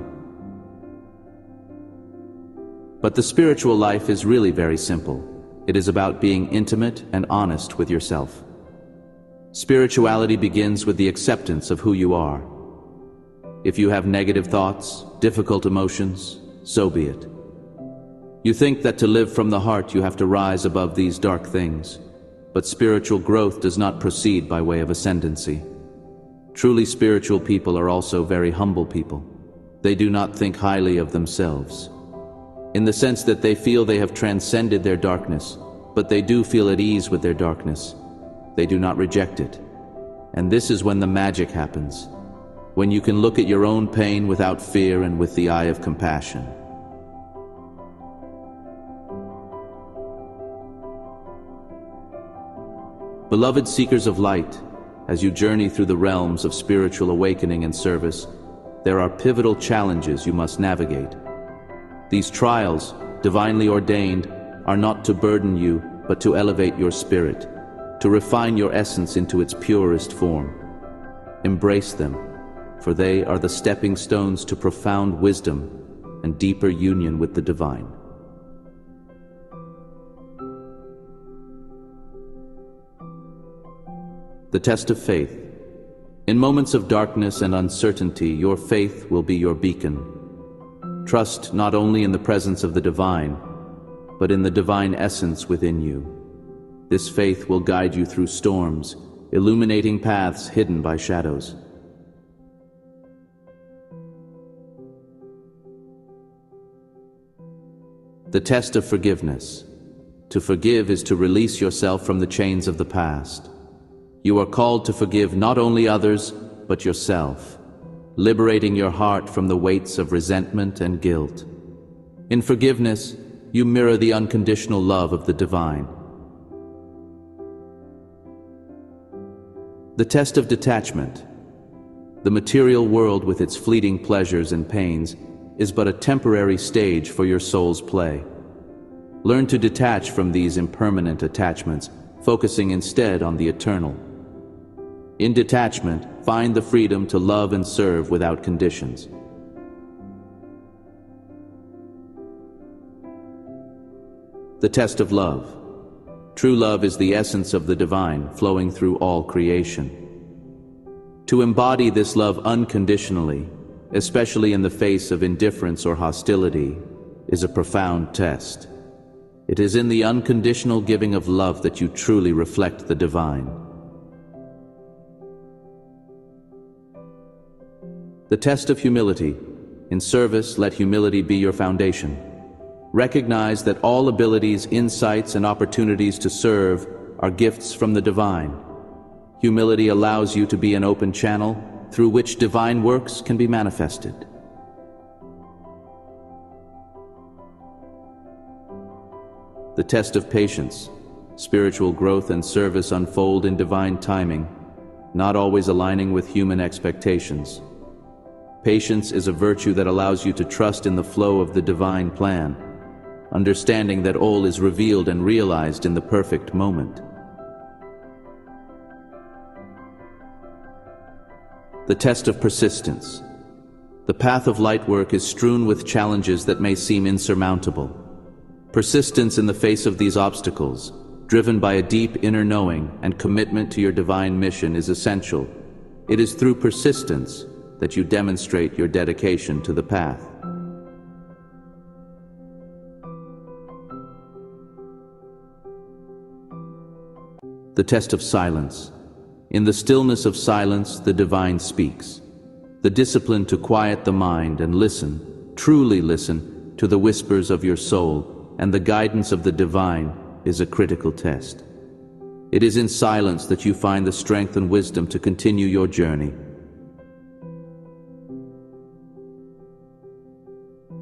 But the spiritual life is really very simple. It is about being intimate and honest with yourself. Spirituality begins with the acceptance of who you are. If you have negative thoughts, difficult emotions, so be it. You think that to live from the heart you have to rise above these dark things, but spiritual growth does not proceed by way of ascendancy. Truly spiritual people are also very humble people. They do not think highly of themselves, in the sense that they feel they have transcended their darkness, but they do feel at ease with their darkness. They do not reject it. And this is when the magic happens. When you can look at your own pain without fear and with the eye of compassion. Beloved seekers of light, as you journey through the realms of spiritual awakening and service, there are pivotal challenges you must navigate. These trials, divinely ordained, are not to burden you, but to elevate your spirit, to refine your essence into its purest form. Embrace them, for they are the stepping stones to profound wisdom and deeper union with the divine. The test of faith. In moments of darkness and uncertainty, your faith will be your beacon. Trust not only in the presence of the divine, but in the divine essence within you. This faith will guide you through storms, illuminating paths hidden by shadows. The test of forgiveness. To forgive is to release yourself from the chains of the past. You are called to forgive not only others, but yourself, liberating your heart from the weights of resentment and guilt. In forgiveness, you mirror the unconditional love of the divine. The test of detachment. The material world with its fleeting pleasures and pains is but a temporary stage for your soul's play. Learn to detach from these impermanent attachments, focusing instead on the eternal. In detachment, find the freedom to love and serve without conditions. The test of love. True love is the essence of the divine, flowing through all creation. To embody this love unconditionally, especially in the face of indifference or hostility, is a profound test. It is in the unconditional giving of love that you truly reflect the divine. The test of humility. In service, let humility be your foundation. Recognize that all abilities, insights, and opportunities to serve are gifts from the divine. Humility allows you to be an open channel through which divine works can be manifested. The test of patience. Spiritual growth and service unfold in divine timing, not always aligning with human expectations. Patience is a virtue that allows you to trust in the flow of the divine plan, understanding that all is revealed and realized in the perfect moment. The test of persistence. The path of light work is strewn with challenges that may seem insurmountable. Persistence in the face of these obstacles, driven by a deep inner knowing and commitment to your divine mission, is essential. It is through persistence that you demonstrate your dedication to the path. The test of silence. In the stillness of silence, the divine speaks. The discipline to quiet the mind and listen, truly listen, to the whispers of your soul and the guidance of the divine is a critical test. It is in silence that you find the strength and wisdom to continue your journey.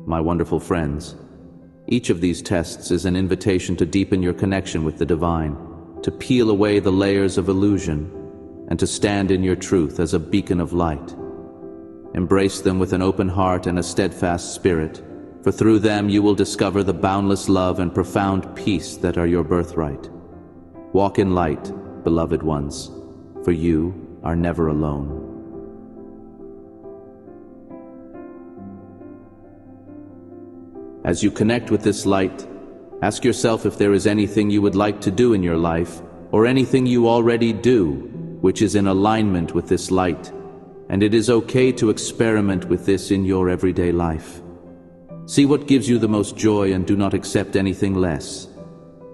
My wonderful friends, each of these tests is an invitation to deepen your connection with the divine, to peel away the layers of illusion, and to stand in your truth as a beacon of light. Embrace them with an open heart and a steadfast spirit, for through them you will discover the boundless love and profound peace that are your birthright. Walk in light, beloved ones, for you are never alone. As you connect with this light, ask yourself if there is anything you would like to do in your life, or anything you already do, which is in alignment with this light, and it is okay to experiment with this in your everyday life. See what gives you the most joy and do not accept anything less.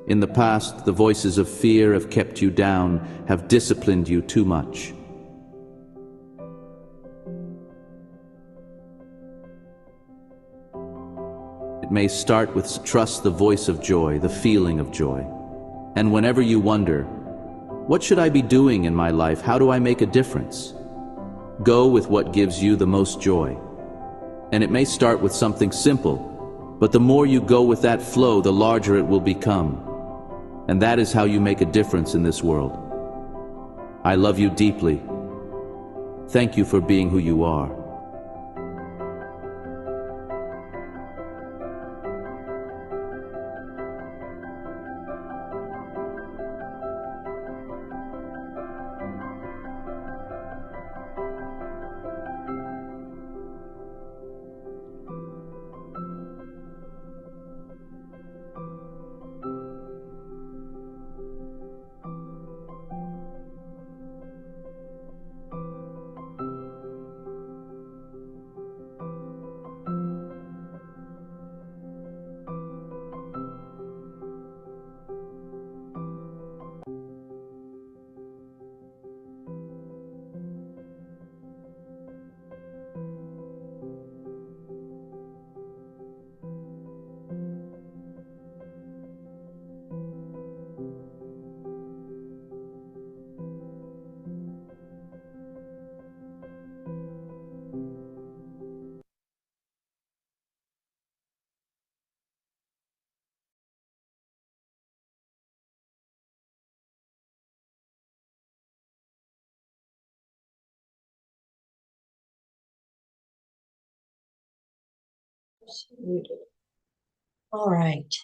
In the past, the voices of fear have kept you down, have disciplined you too much. It may start with trust the voice of joy, the feeling of joy. And whenever you wonder, what should I be doing in my life? How do I make a difference? Go with what gives you the most joy. And it may start with something simple, but the more you go with that flow, the larger it will become. And that is how you make a difference in this world. I love you deeply. Thank you for being who you are. All right.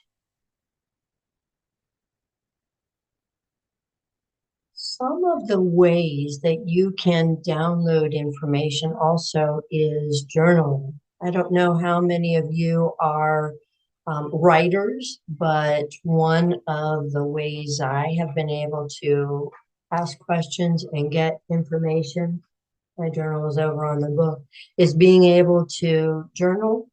Some of the ways that you can download information also is journaling. I don't know how many of you are writers, but one of the ways I have been able to ask questions and get information, my journal is over on the book, is being able to journal,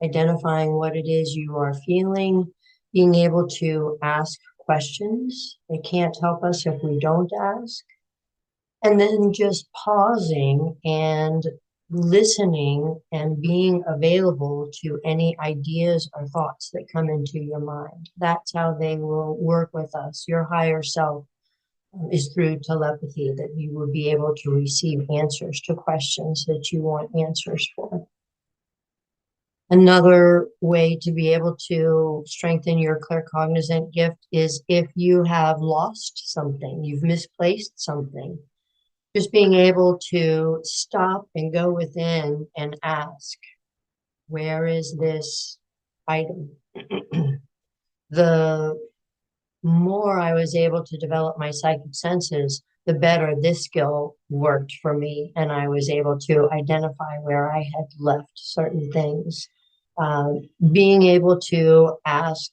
identifying what it is you are feeling, being able to ask questions. They can't help us if we don't ask. And then just pausing and listening and being available to any ideas or thoughts that come into your mind. That's how they will work with us. Your higher self is through telepathy, that you will be able to receive answers to questions that you want answers for. Another way to be able to strengthen your claircognizant gift is if you have lost something, you've misplaced something, just being able to stop and go within and ask, where is this item? The more I was able to develop my psychic senses, the better this skill worked for me. And I was able to identify where I had left certain things. Being able to ask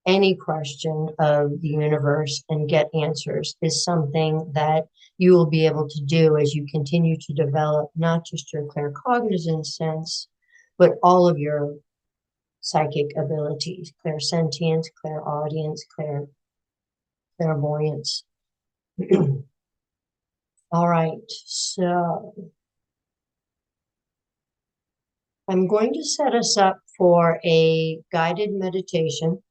any question of the universe and get answers is something that you will be able to do as you continue to develop not just your claircognizant sense, but all of your psychic abilities, clairsentience, clairaudience, clairvoyance. All right, so I'm going to set us up for a guided meditation.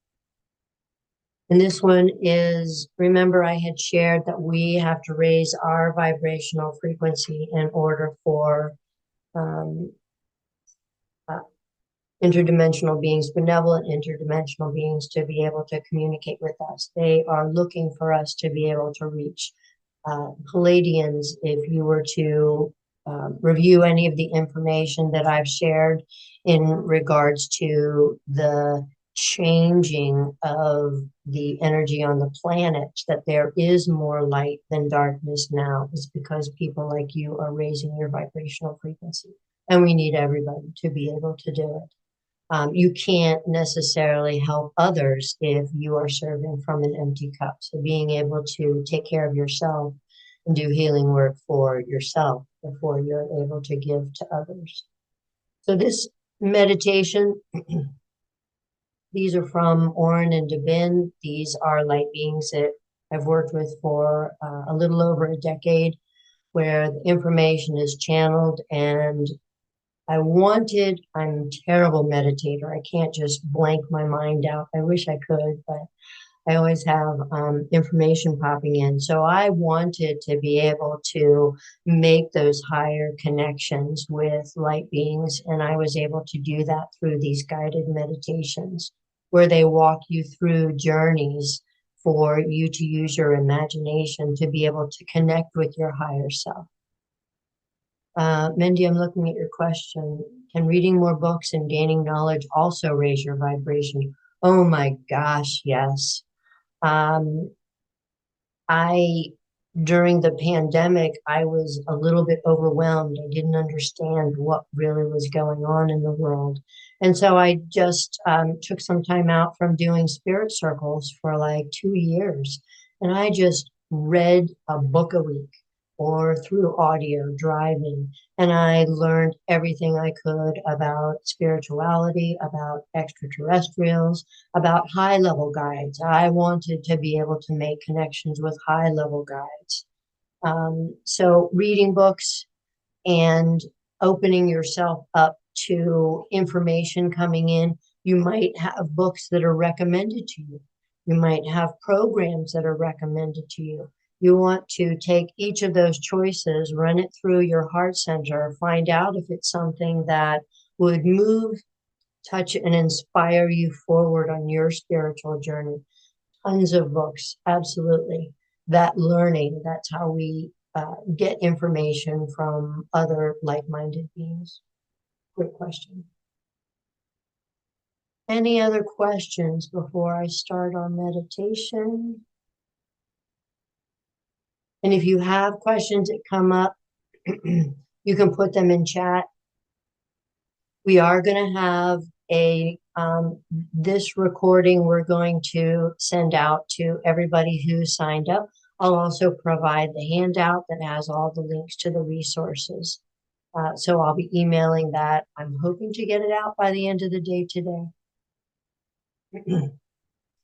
And this one is, remember I had shared that we have to raise our vibrational frequency in order for interdimensional beings, benevolent interdimensional beings, to be able to communicate with us. They are looking for us to be able to reach. Palladians, if you were to review any of the information that I've shared in regards to the changing of the energy on the planet, that there is more light than darkness now, is because people like you are raising your vibrational frequency. And we need everybody to be able to do it. You can't necessarily help others if you are serving from an empty cup. So being able to take care of yourself and do healing work for yourself before you're able to give to others. So this meditation, these are from Orin and Dabin. These are light beings that I've worked with for a little over a decade, where the information is channeled. And I'm a terrible meditator. I can't just blank my mind out. I wish I could, but I always have information popping in. So I wanted to be able to make those higher connections with light beings. And I was able to do that through these guided meditations, where they walk you through journeys for you to use your imagination to be able to connect with your higher self. Mindy, I'm looking at your question. Can reading more books and gaining knowledge also raise your vibration? Oh my gosh, yes. During the pandemic, I was a little bit overwhelmed. I didn't understand what really was going on in the world. And so I just took some time out from doing spirit circles for like 2 years. And I just read a book a week or through audio driving. And I learned everything I could about spirituality, about extraterrestrials, about high level guides. I wanted to be able to make connections with high level guides. So reading books and opening yourself up to information coming in. You might have books that are recommended to you. You might have programs that are recommended to you. You want to take each of those choices, run it through your heart center, find out if it's something that would move, touch, and inspire you forward on your spiritual journey. Tons of books, absolutely. That learning, that's how we get information from other like-minded beings. Great question. Any other questions before I start on meditation? And if you have questions that come up, you can put them in chat. We are going to have this recording we're going to send out to everybody who signed up. I'll also provide the handout that has all the links to the resources. So I'll be emailing that. I'm hoping to get it out by the end of the day today.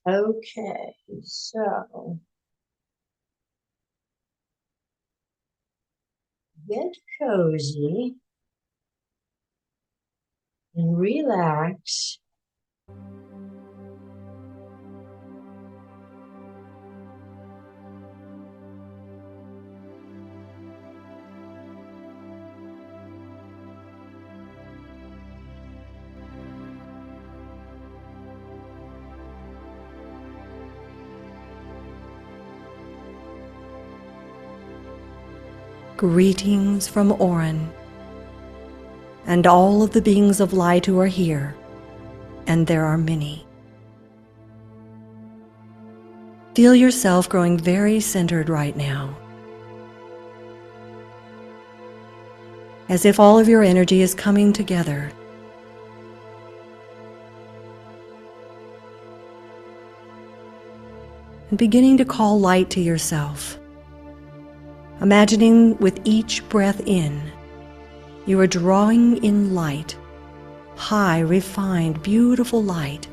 Okay, so get cozy and relax. Greetings from Orin, and all of the beings of light who are here, and there are many. Feel yourself growing very centered right now, as if all of your energy is coming together. And beginning to call light to yourself. Imagining with each breath in, you are drawing in light, high, refined, beautiful light.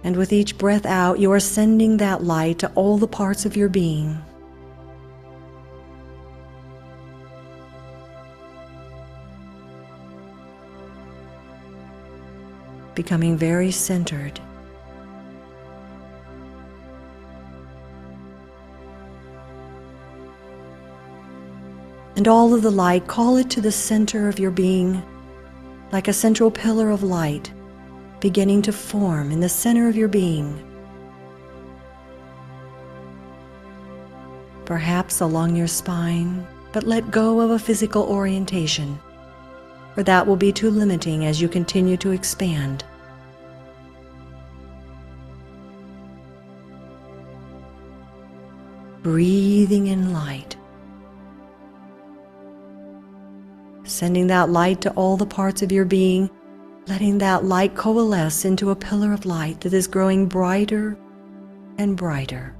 And with each breath out, you are sending that light to all the parts of your being. Becoming very centered. And all of the light, call it to the center of your being, like a central pillar of light, beginning to form in the center of your being. Perhaps along your spine, but let go of a physical orientation, for that will be too limiting as you continue to expand. Breathing in light. Sending that light to all the parts of your being, letting that light coalesce into a pillar of light that is growing brighter and brighter.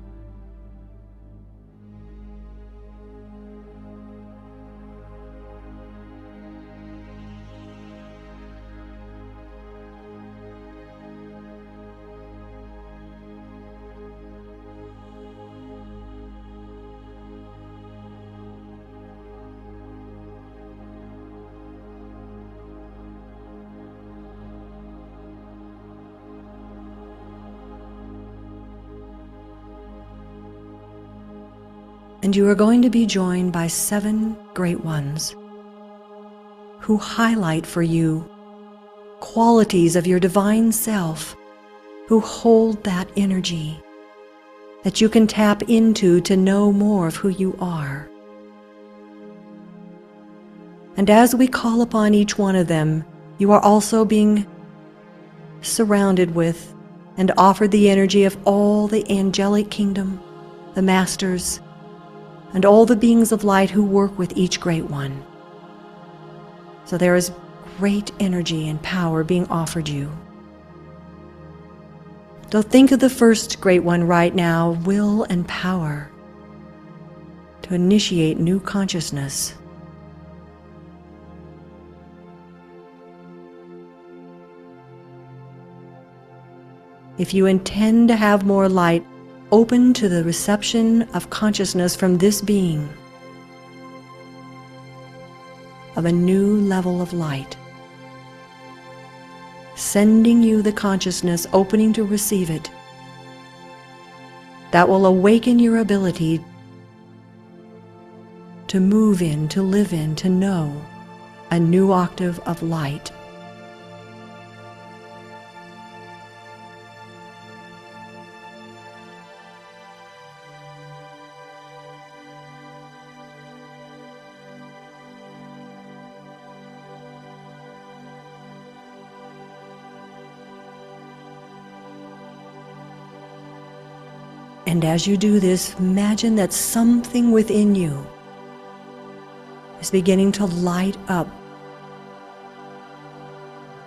And you are going to be joined by 7 great ones who highlight for you qualities of your divine self who hold that energy that you can tap into to know more of who you are. And as we call upon each one of them, you are also being surrounded with and offered the energy of all the angelic kingdom, the masters, and all the beings of light who work with each great one. So there is great energy and power being offered you. So think of the first great one right now, will and power, to initiate new consciousness. If you intend to have more light, open to the reception of consciousness from this being, of a new level of light, sending you the consciousness, opening to receive it, that will awaken your ability to move in, to live in, to know a new octave of light. And as you do this, imagine that something within you is beginning to light up.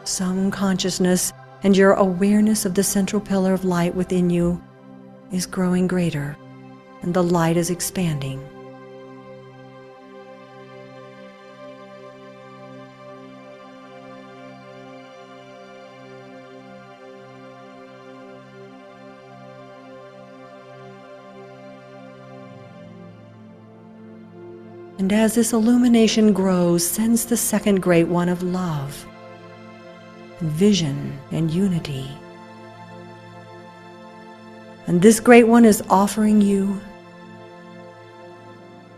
Some consciousness and your awareness of the central pillar of light within you is growing greater, and the light is expanding. And as this illumination grows, sense the second great one of love, and vision, and unity. And this great one is offering you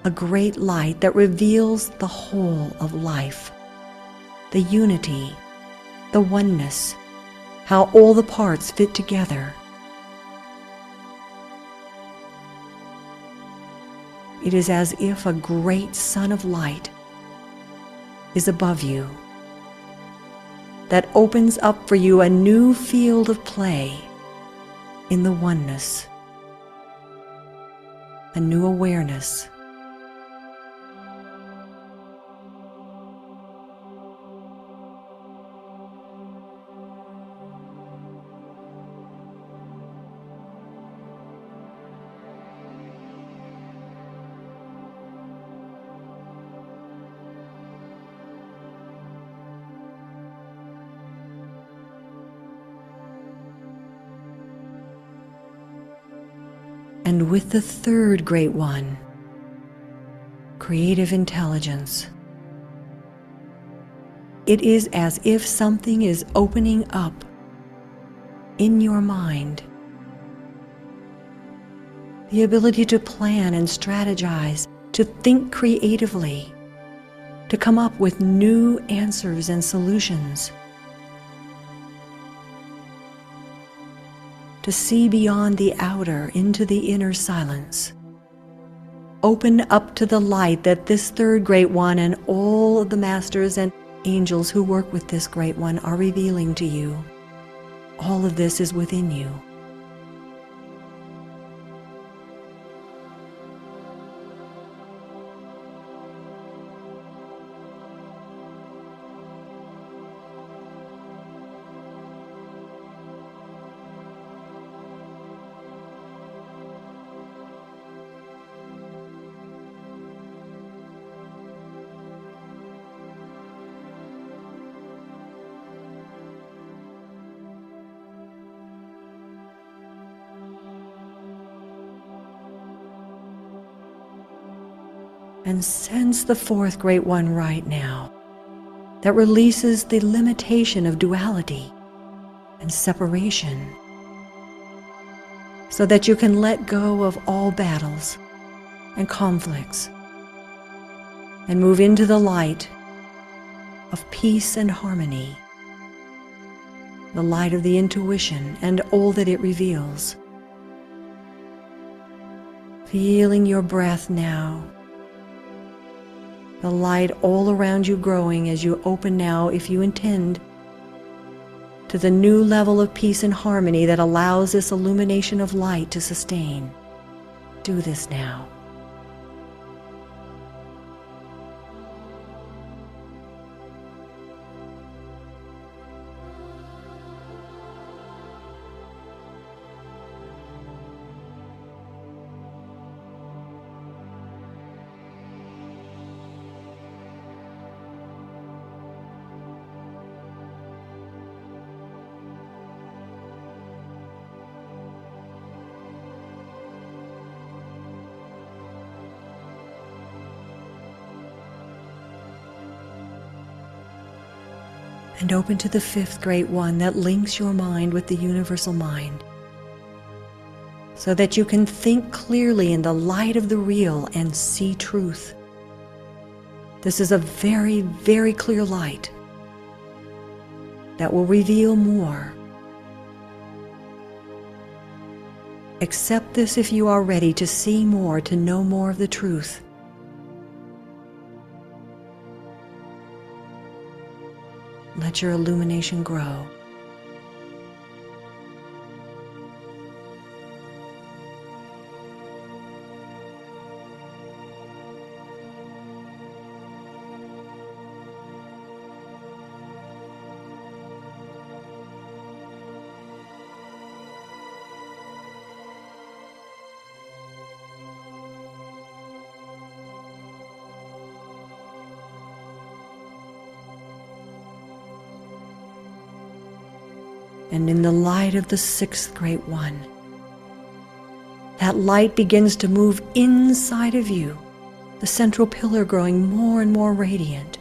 a great light that reveals the whole of life, the unity, the oneness, how all the parts fit together. It is as if a great sun of light is above you that opens up for you a new field of play in the oneness, a new awareness. And with the third great one, creative intelligence, it is as if something is opening up in your mind. The ability to plan and strategize, to think creatively, to come up with new answers and solutions, to see beyond the outer into the inner silence. Open up to the light that this third great one and all of the masters and angels who work with this great one are revealing to you. All of this is within you. And sense the fourth great one right now that releases the limitation of duality and separation so that you can let go of all battles and conflicts and move into the light of peace and harmony. the light of the intuition and all that it reveals. Feeling your breath now, the light all around you growing as you open now, if you intend, to the new level of peace and harmony that allows this illumination of light to sustain. Do this now. And open to the fifth great one that links your mind with the universal mind, so that you can think clearly in the light of the real and see truth. This is a very, very clear light that will reveal more. Accept this if you are ready to see more, to know more of the truth. Let your illumination grow. And in the light of the sixth great one, that light begins to move inside of you, the central pillar growing more and more radiant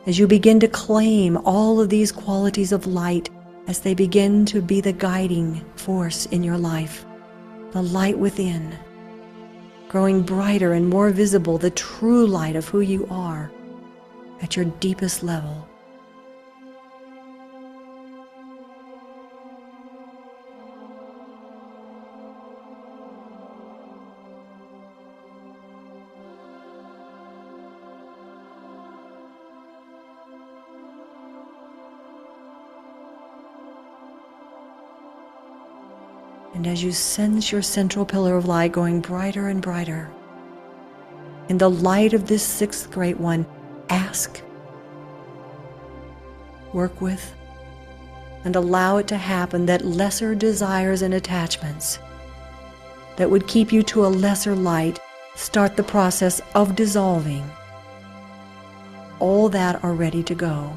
as you begin to claim all of these qualities of light as they begin to be the guiding force in your life. The light within, growing brighter and more visible, the true light of who you are at your deepest level. And as you sense your central pillar of light going brighter and brighter, in the light of this sixth great one, ask, work with, and allow it to happen that lesser desires and attachments that would keep you to a lesser light start the process of dissolving. All that are ready to go.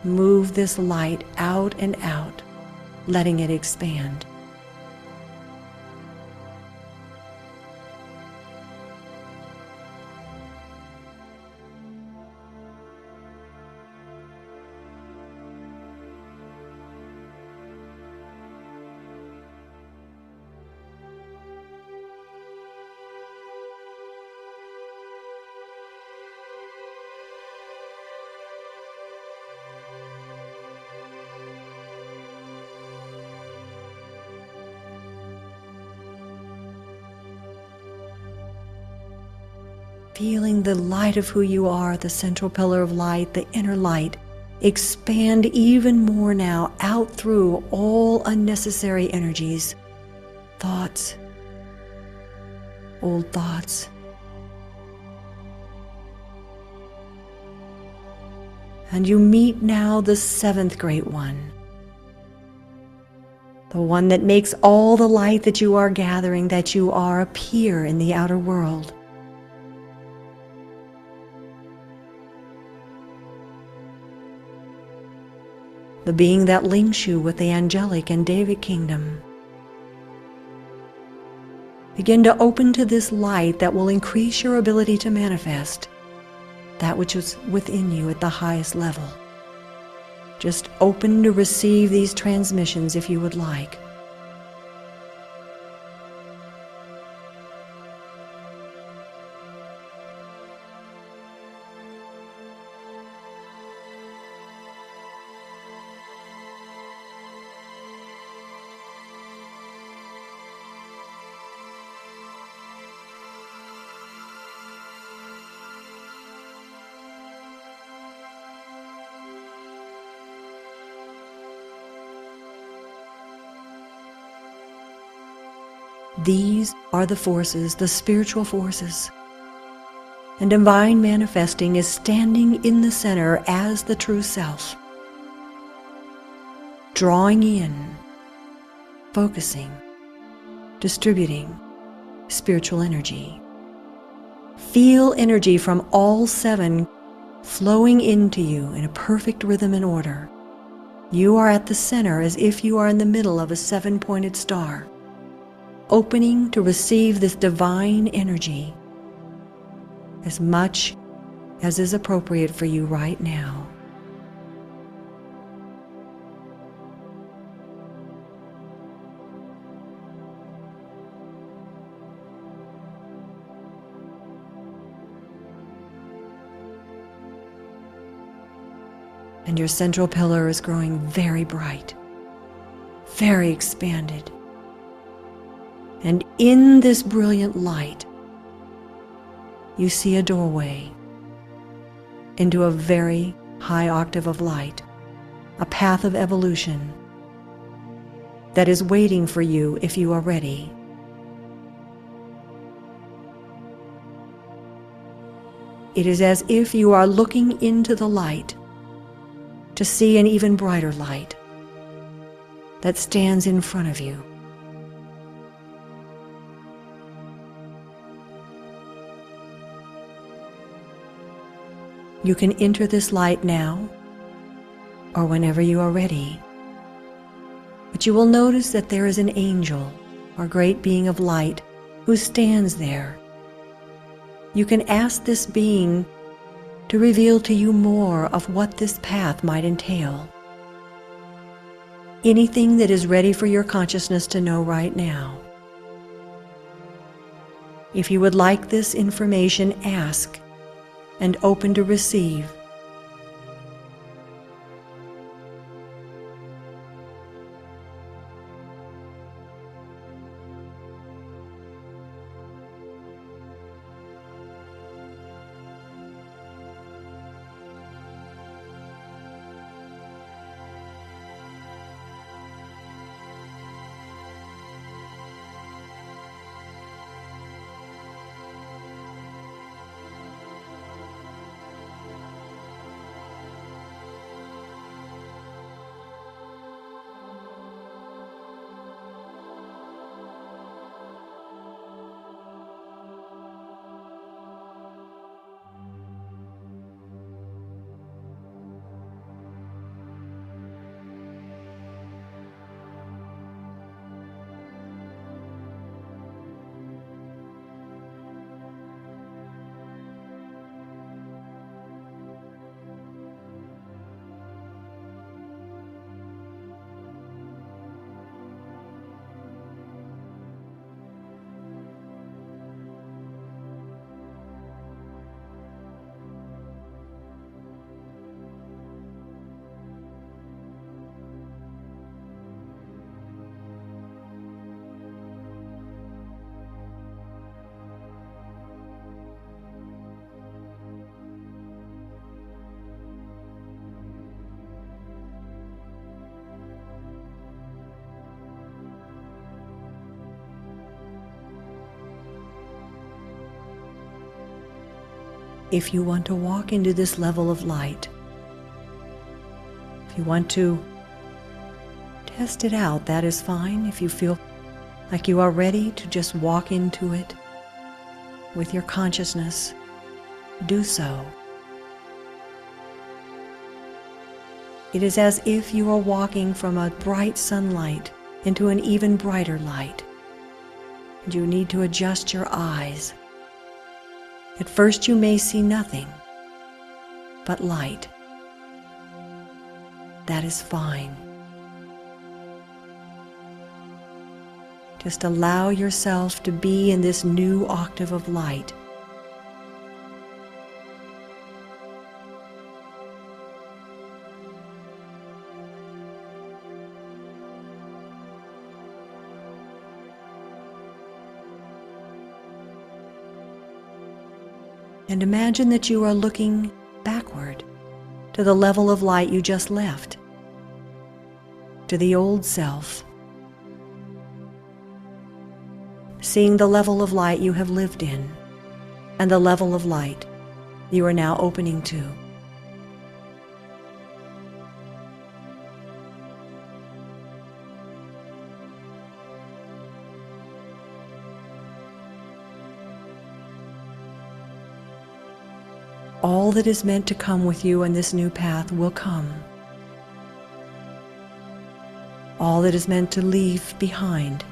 Move this light out and out, letting it expand. Feeling the light of who you are, the central pillar of light, the inner light, expand even more now out through all unnecessary energies, thoughts, old thoughts. And you meet now the seventh great one, the one that makes all the light that you are gathering, that you are, appear in the outer world. The being that links you with the angelic and David kingdom. Begin to open to this light that will increase your ability to manifest that which is within you at the highest level. Just open to receive these transmissions if you would like. These are the forces, the spiritual forces. And divine manifesting is standing in the center as the true self, drawing in, focusing, distributing spiritual energy. Feel energy from all seven flowing into you in a perfect rhythm and order. You are at the center as if you are in the middle of a seven-pointed star, opening to receive this divine energy as much as is appropriate for you right now. And your central pillar is growing very bright, very expanded. And in this brilliant light, you see a doorway into a very high octave of light, a path of evolution that is waiting for you if you are ready. It is as if you are looking into the light to see an even brighter light that stands in front of you. You can enter this light now or whenever you are ready. But you will notice that there is an angel or great being of light who stands there. You can ask this being to reveal to you more of what this path might entail. Anything that is ready for your consciousness to know right now. If you would like this information, ask and open to receive. If you want to walk into this level of light, if you want to test it out, that is fine. If you feel like you are ready to just walk into it with your consciousness, do so. It is as if you are walking from a bright sunlight into an even brighter light, and you need to adjust your eyes. At first you may see nothing but light. That is fine. Just allow yourself to be in this new octave of light. And imagine that you are looking backward to the level of light you just left, to the old self. seeing the level of light you have lived in and the level of light you are now opening to. All that is meant to come with you in this new path will come. All that is meant to leave behind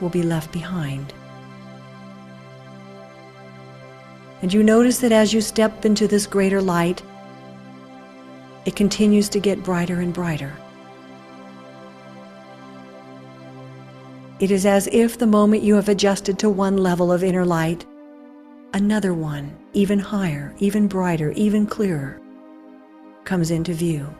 will be left behind. And you notice that as you step into this greater light, it continues to get brighter and brighter. It is as if the moment you have adjusted to one level of inner light, another one, even higher, even brighter, even clearer, comes into view.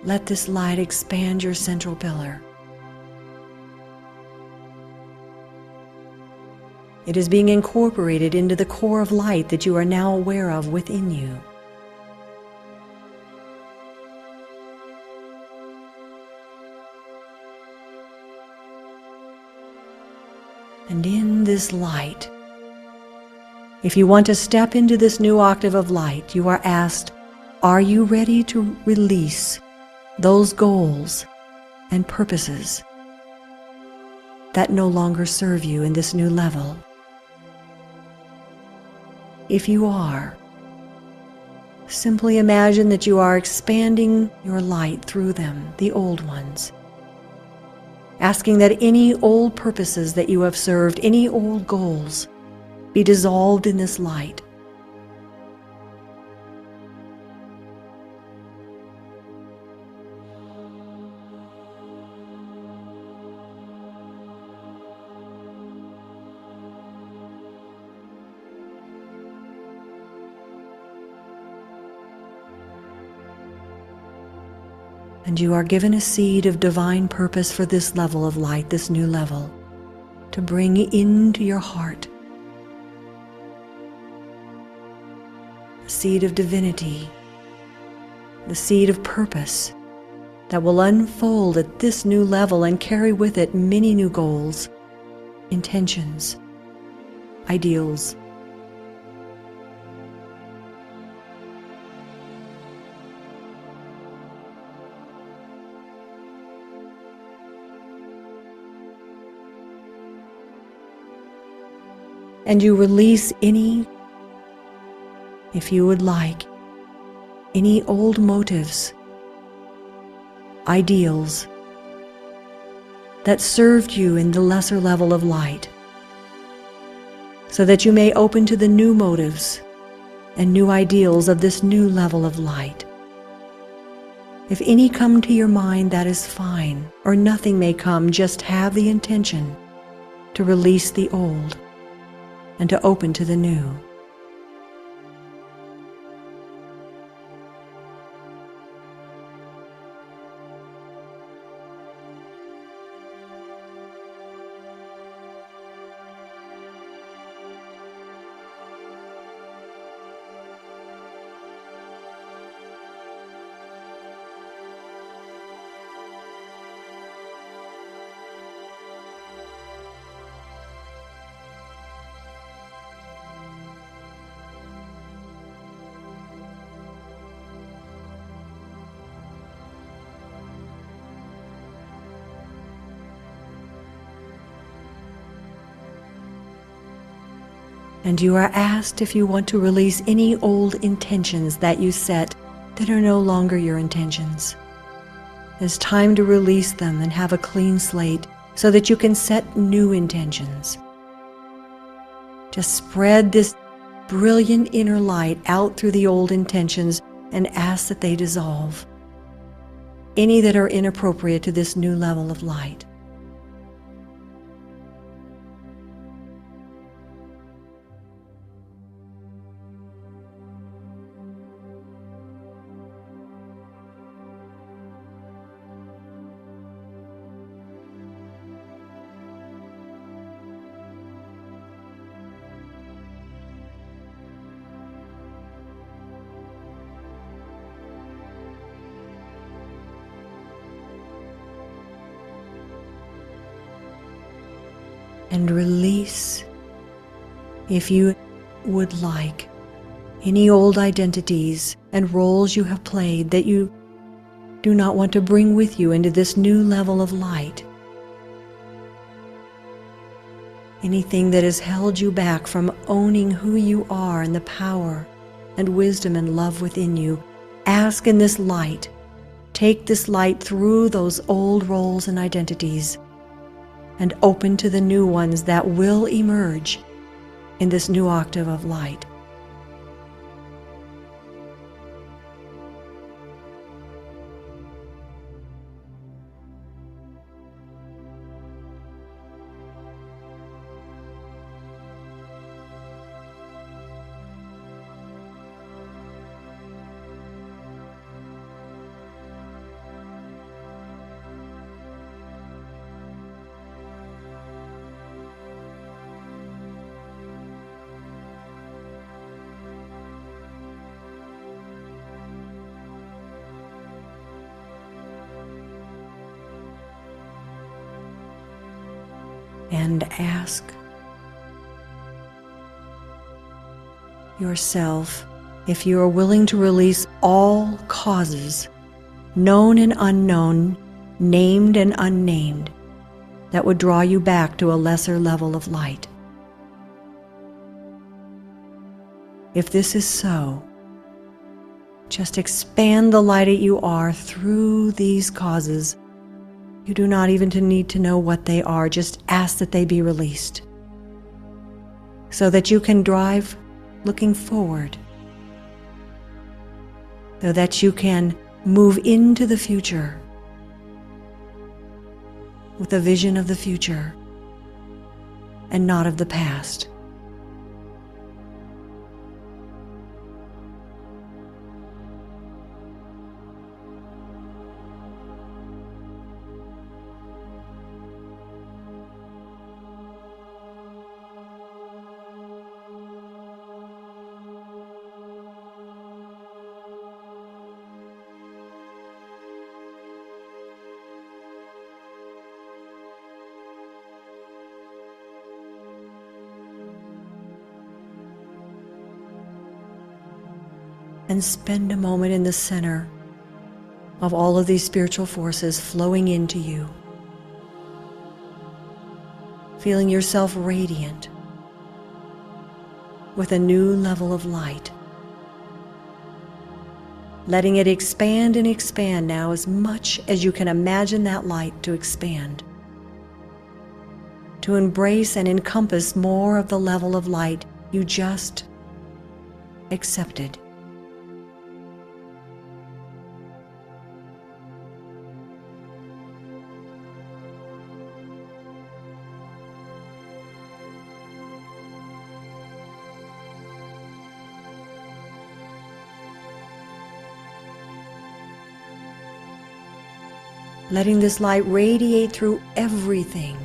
Let this light expand your central pillar. It is being incorporated into the core of light that you are now aware of within you. And in this light, if you want to step into this new octave of light, you are asked, are you ready to release those goals and purposes that no longer serve you in this new level? If you are, simply imagine that you are expanding your light through them, the old ones, asking that any old purposes that you have served, any old goals, be dissolved in this light. And you are given a seed of divine purpose for this level of light, this new level, to bring into your heart. A seed of divinity, the seed of purpose that will unfold at this new level and carry with it many new goals, intentions, ideals. And you release any, if you would like, any old motives, ideals that served you in the lesser level of light, so that you may open to the new motives and new ideals of this new level of light. If any come to your mind, that is fine, or nothing may come, just have the intention to release the old and to open to the new. And you are asked if you want to release any old intentions that you set that are no longer your intentions. It's time to release them and have a clean slate so that you can set new intentions. Just spread this brilliant inner light out through the old intentions and ask that they dissolve, any that are inappropriate to this new level of light. and release, if you would like, any old identities and roles you have played that you do not want to bring with you into this new level of light. Anything that has held you back from owning who you are and the power and wisdom and love within you, ask in this light. Take this light through those old roles and identities and open to the new ones that will emerge in this new octave of light. And ask yourself if you are willing to release all causes, known and unknown, named and unnamed, that would draw you back to a lesser level of light. If this is so, just expand the light that you are through these causes. You do not even need to know what they are, just ask that they be released, so that you can drive looking forward, so that you can move into the future with a vision of the future and not of the past. And spend a moment in the center of all of these spiritual forces flowing into you, feeling yourself radiant with a new level of light, letting it expand and expand now as much as you can imagine that light to expand, to embrace and encompass more of the level of light you just accepted. Letting this light radiate through everything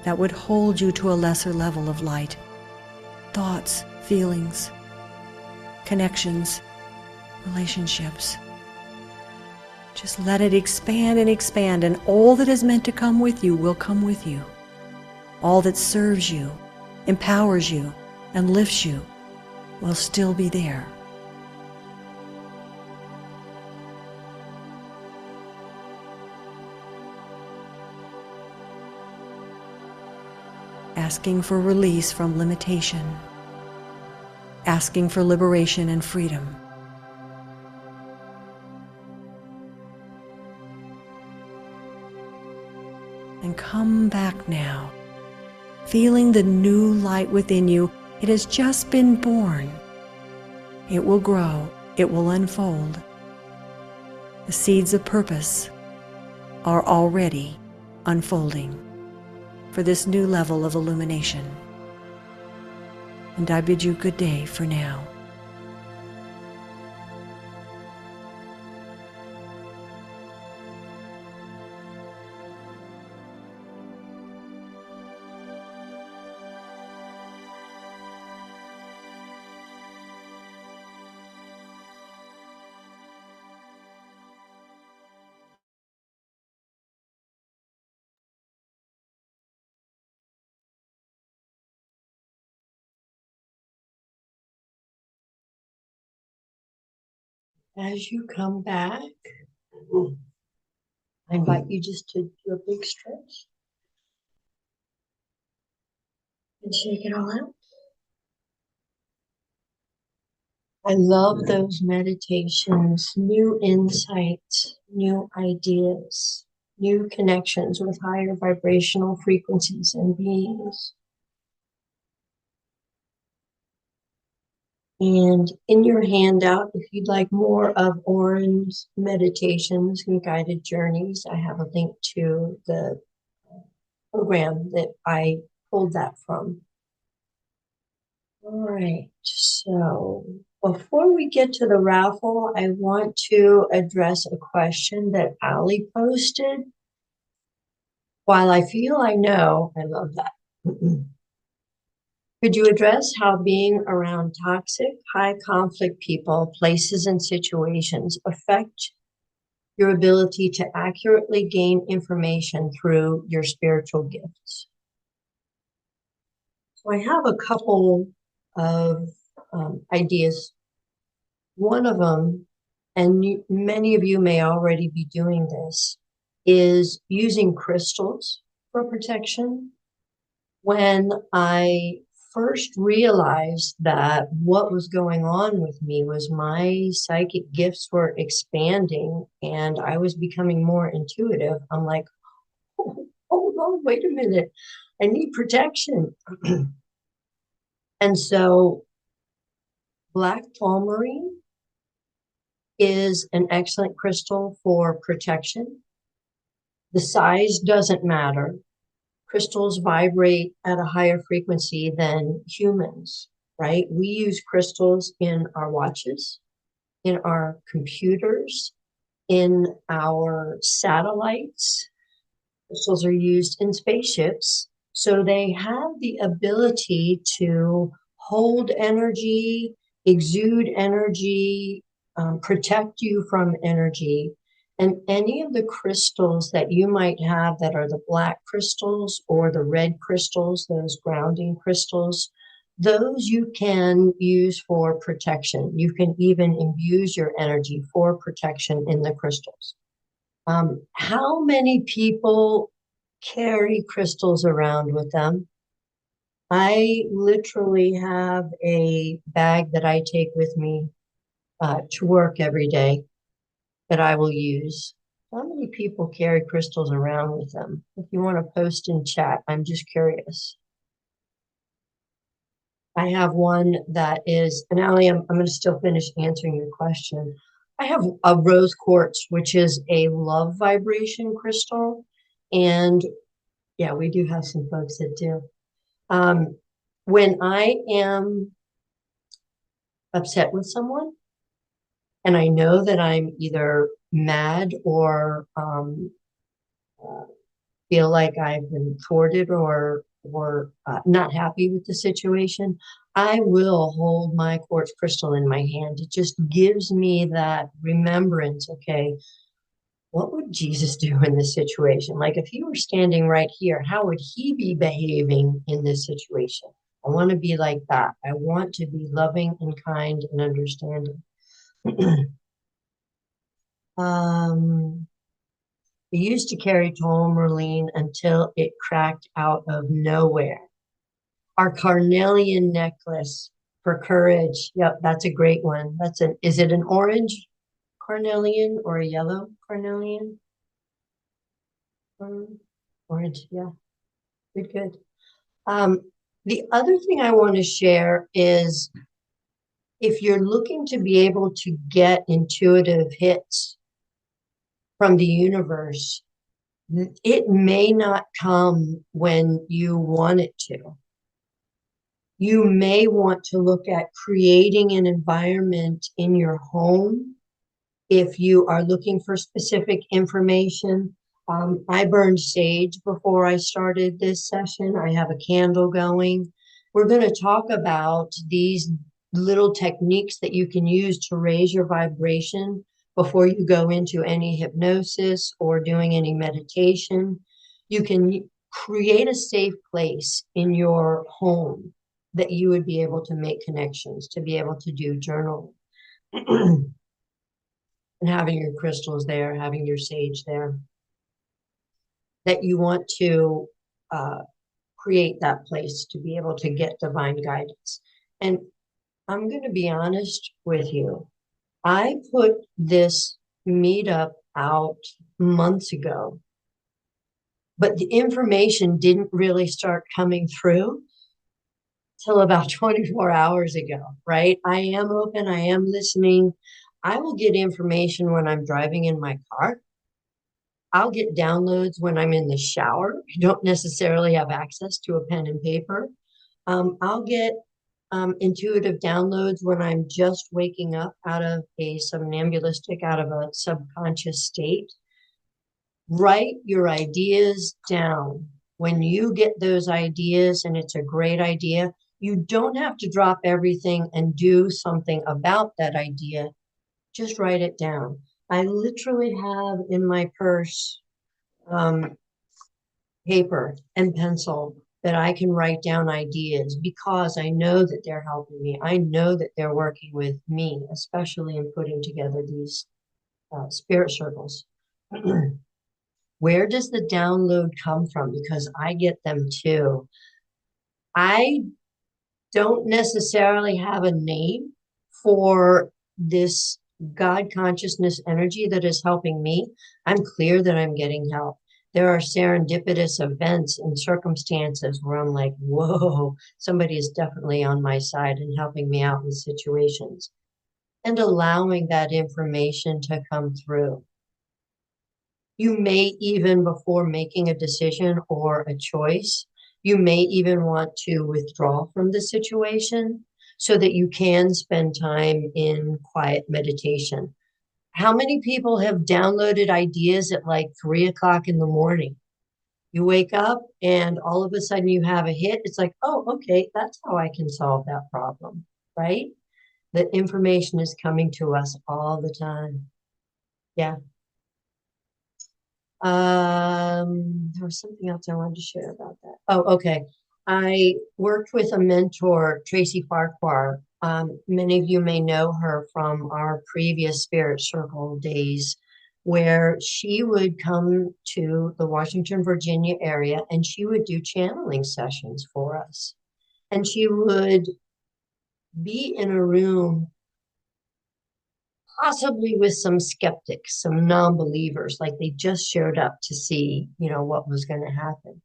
that would hold you to a lesser level of light. Thoughts, feelings, connections, relationships. Just let it expand and expand, and all that is meant to come with you will come with you. All that serves you, empowers you, and lifts you will still be there. Asking for release from limitation, asking for liberation and freedom. And come back now, feeling the new light within you. It has just been born. It will grow, it will unfold. The seeds of purpose are already unfolding for this new level of illumination. And I bid you good day for now. As you come back, I invite you just to do a big stretch and shake it all out. I love those meditations, new insights, new ideas, new connections with higher vibrational frequencies and beings. And in your handout, if you'd like more of Orin's meditations and guided journeys, I have a link to the program that I pulled that from. All right, so before we get to the raffle, I want to address a question that Ali posted. While I feel I know, I love that. Could you address how being around toxic, high conflict people, places, and situations affect your ability to accurately gain information through your spiritual gifts? So I have a couple of ideas. One of them, and many of you may already be doing this, is using crystals for protection. When I first realized that what was going on with me was my psychic gifts were expanding and I was becoming more intuitive, I'm like, oh, hold on, wait a minute, I need protection. And so black tourmaline is an excellent crystal for protection. The size doesn't matter. Crystals vibrate at a higher frequency than humans, right? We use crystals in our watches, in our computers, in our satellites. Crystals are used in spaceships. So they have the ability to hold energy, exude energy, protect you from energy. And any of the crystals that you might have that are the black crystals or the red crystals, those grounding crystals, those you can use for protection. You can even infuse your energy for protection in the crystals. How many people carry crystals around with them? I literally have a bag that I take with me to work every day that I will use. How many people carry crystals around with them? If you want to post in chat, I'm just curious. I have one that is, and Ali, I'm going to still finish answering your question. I have a rose quartz, which is a love vibration crystal. And yeah, we do have some folks that do. When I am upset with someone and I know that I'm either mad or feel like I've been thwarted or not happy with the situation, I will hold my quartz crystal in my hand. It just gives me that remembrance. Okay, what would Jesus do in this situation? Like if he were standing right here, how would he be behaving in this situation? I want to be like that. I want to be loving and kind and understanding. I used to carry tourmaline until it cracked out of nowhere. Our carnelian necklace for courage. Yep, that's a great one. Is it an orange carnelian or a yellow carnelian? Orange, yeah. Good, good. The other thing I want to share is if you're looking to be able to get intuitive hits from the universe, it may not come when you want it to. You may want to look at creating an environment in your home if you are looking for specific information. I burned sage before I started this session. I have a candle going. We're going to talk about these little techniques that you can use to raise your vibration before you go into any hypnosis or doing any meditation. You can create a safe place in your home that you would be able to make connections, to be able to do journaling. and having your crystals there, having your sage there, that you want to create that place to be able to get divine guidance. And I'm going to be honest with you. I put this meetup out months ago, but the information didn't really start coming through till about 24 hours ago, right? I am open, I am listening. I will get information when I'm driving in my car. I'll get downloads when I'm in the shower. I don't necessarily have access to a pen and paper. I'll get intuitive downloads when I'm just waking up out of a somnambulistic, out of a subconscious state. Write your ideas down. When you get those ideas and it's a great idea, you don't have to drop everything and do something about that idea. Just write it down. I literally have in my purse paper and pencil that I can write down ideas because I know that they're helping me. I know that they're working with me, especially in putting together these spirit circles. Where does the download come from? Because I get them too. I don't necessarily have a name for this God consciousness energy that is helping me. I'm clear that I'm getting help. There are serendipitous events and circumstances where I'm like, whoa, somebody is definitely on my side and helping me out in situations, and allowing that information to come through. You may even, before making a decision or a choice, you may even want to withdraw from the situation so that you can spend time in quiet meditation. How many people have downloaded ideas at like 3 o'clock in the morning? You wake up and all of a sudden you have a hit. It's like, oh, okay, that's how I can solve that problem, right? The information is coming to us all the time. Yeah. There was something else I wanted to share about that. Oh, okay. I worked with a mentor, Tracy Farquhar. Many of you may know her from our previous Spirit Circle days, where she would come to the Washington, Virginia area, and she would do channeling sessions for us. And she would be in a room possibly with some skeptics, some non-believers, like they just showed up to see, what was going to happen.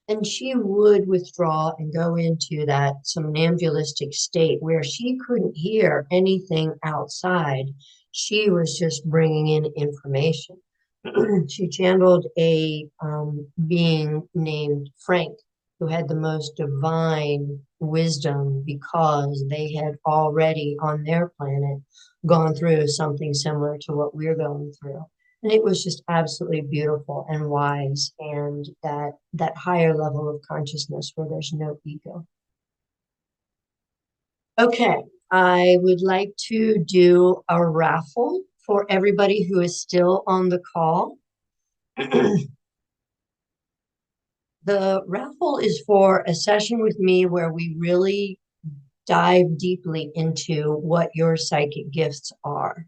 And she would withdraw and go into that somnambulistic state where she couldn't hear anything outside. She was just bringing in information. She channeled a being named Frank, who had the most divine wisdom because they had already on their planet gone through something similar to what we're going through. And it was just absolutely beautiful and wise, and that higher level of consciousness where there's no ego. Okay, I would like to do a raffle for everybody who is still on the call. The raffle is for a session with me where we really dive deeply into what your psychic gifts are.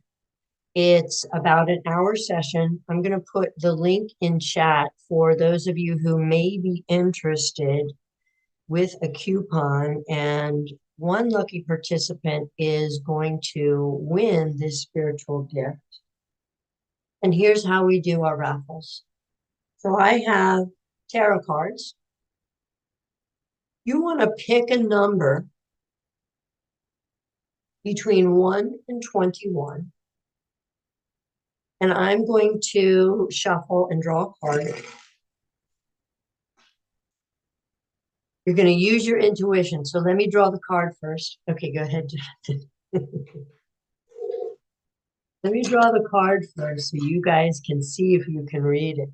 It's about an hour session. I'm going to put the link in chat for those of you who may be interested with a coupon, and one lucky participant is going to win this spiritual gift. And here's how we do our raffles. So I have tarot cards. You want to pick a number between 1 and 21. And I'm going to shuffle and draw a card. You're going to use your intuition. So let me draw the card first. Okay, go ahead. Let me draw the card first so you guys can see if you can read it.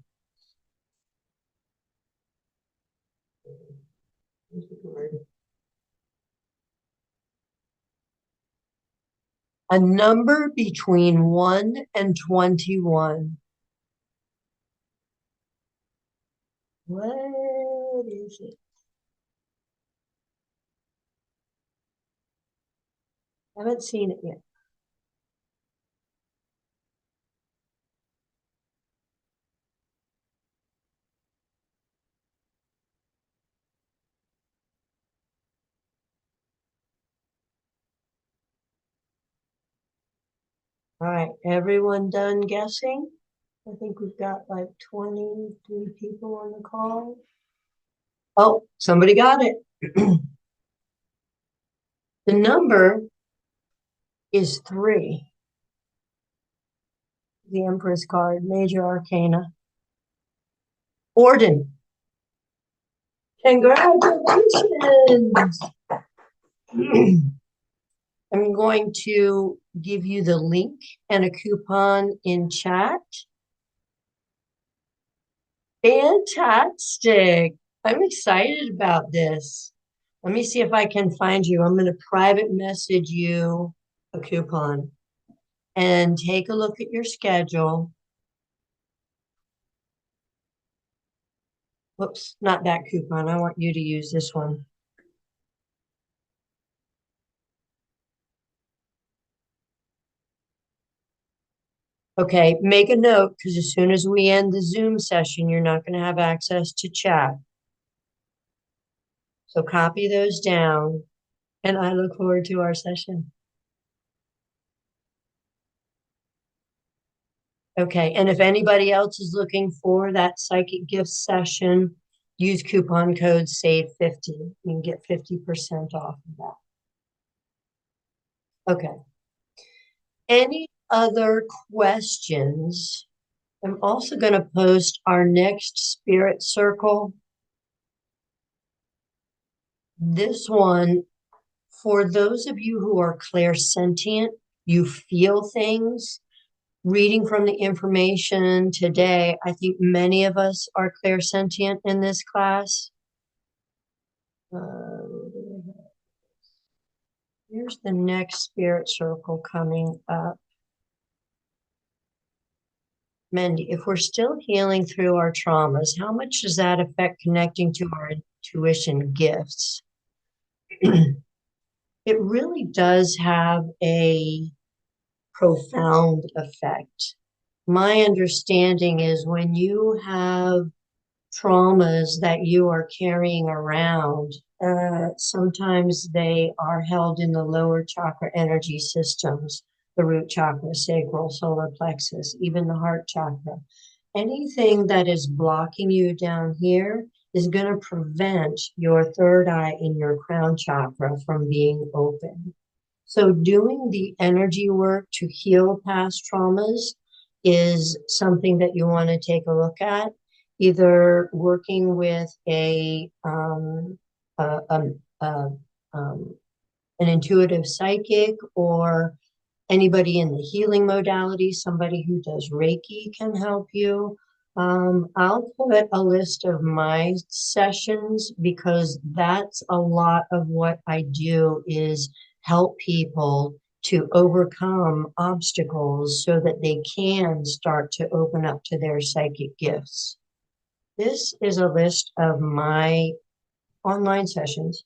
A number between 1 and 21. What is it? I haven't seen it yet. All right, everyone done guessing? I think we've got like 23 people on the call. Oh, somebody got it. The number is 3. The Empress card, Major Arcana. Orden. Congratulations. I'm going to give you the link and a coupon in chat. Fantastic. I'm excited about this. Let me see if I can find you. I'm going to private message you a coupon and take a look at your schedule. Whoops, not that coupon. I want you to use this one. Okay, make a note because as soon as we end the Zoom session, you're not going to have access to chat. So copy those down, and I look forward to our session. Okay, and if anybody else is looking for that psychic gift session, use coupon code SAVE50. You can get 50% off of that. Okay. Any other questions? I'm also going to post our next spirit circle. This one, for those of you who are clairsentient, you feel things. Reading from the information today, I think many of us are clairsentient in this class. Here's the next spirit circle coming up. Mendy, if we're still healing through our traumas, how much does that affect connecting to our intuition gifts? It really does have a profound effect. My understanding is when you have traumas that you are carrying around, sometimes they are held in the lower chakra energy systems, the root chakra, sacral, solar plexus, even the heart chakra. Anything that is blocking you down here is going to prevent your third eye in your crown chakra from being open. So doing the energy work to heal past traumas is something that you want to take a look at, either working with an intuitive psychic or anybody in the healing modality, somebody who does Reiki can help you. I'll put a list of my sessions because that's a lot of what I do is help people to overcome obstacles so that they can start to open up to their psychic gifts. This is a list of my online sessions.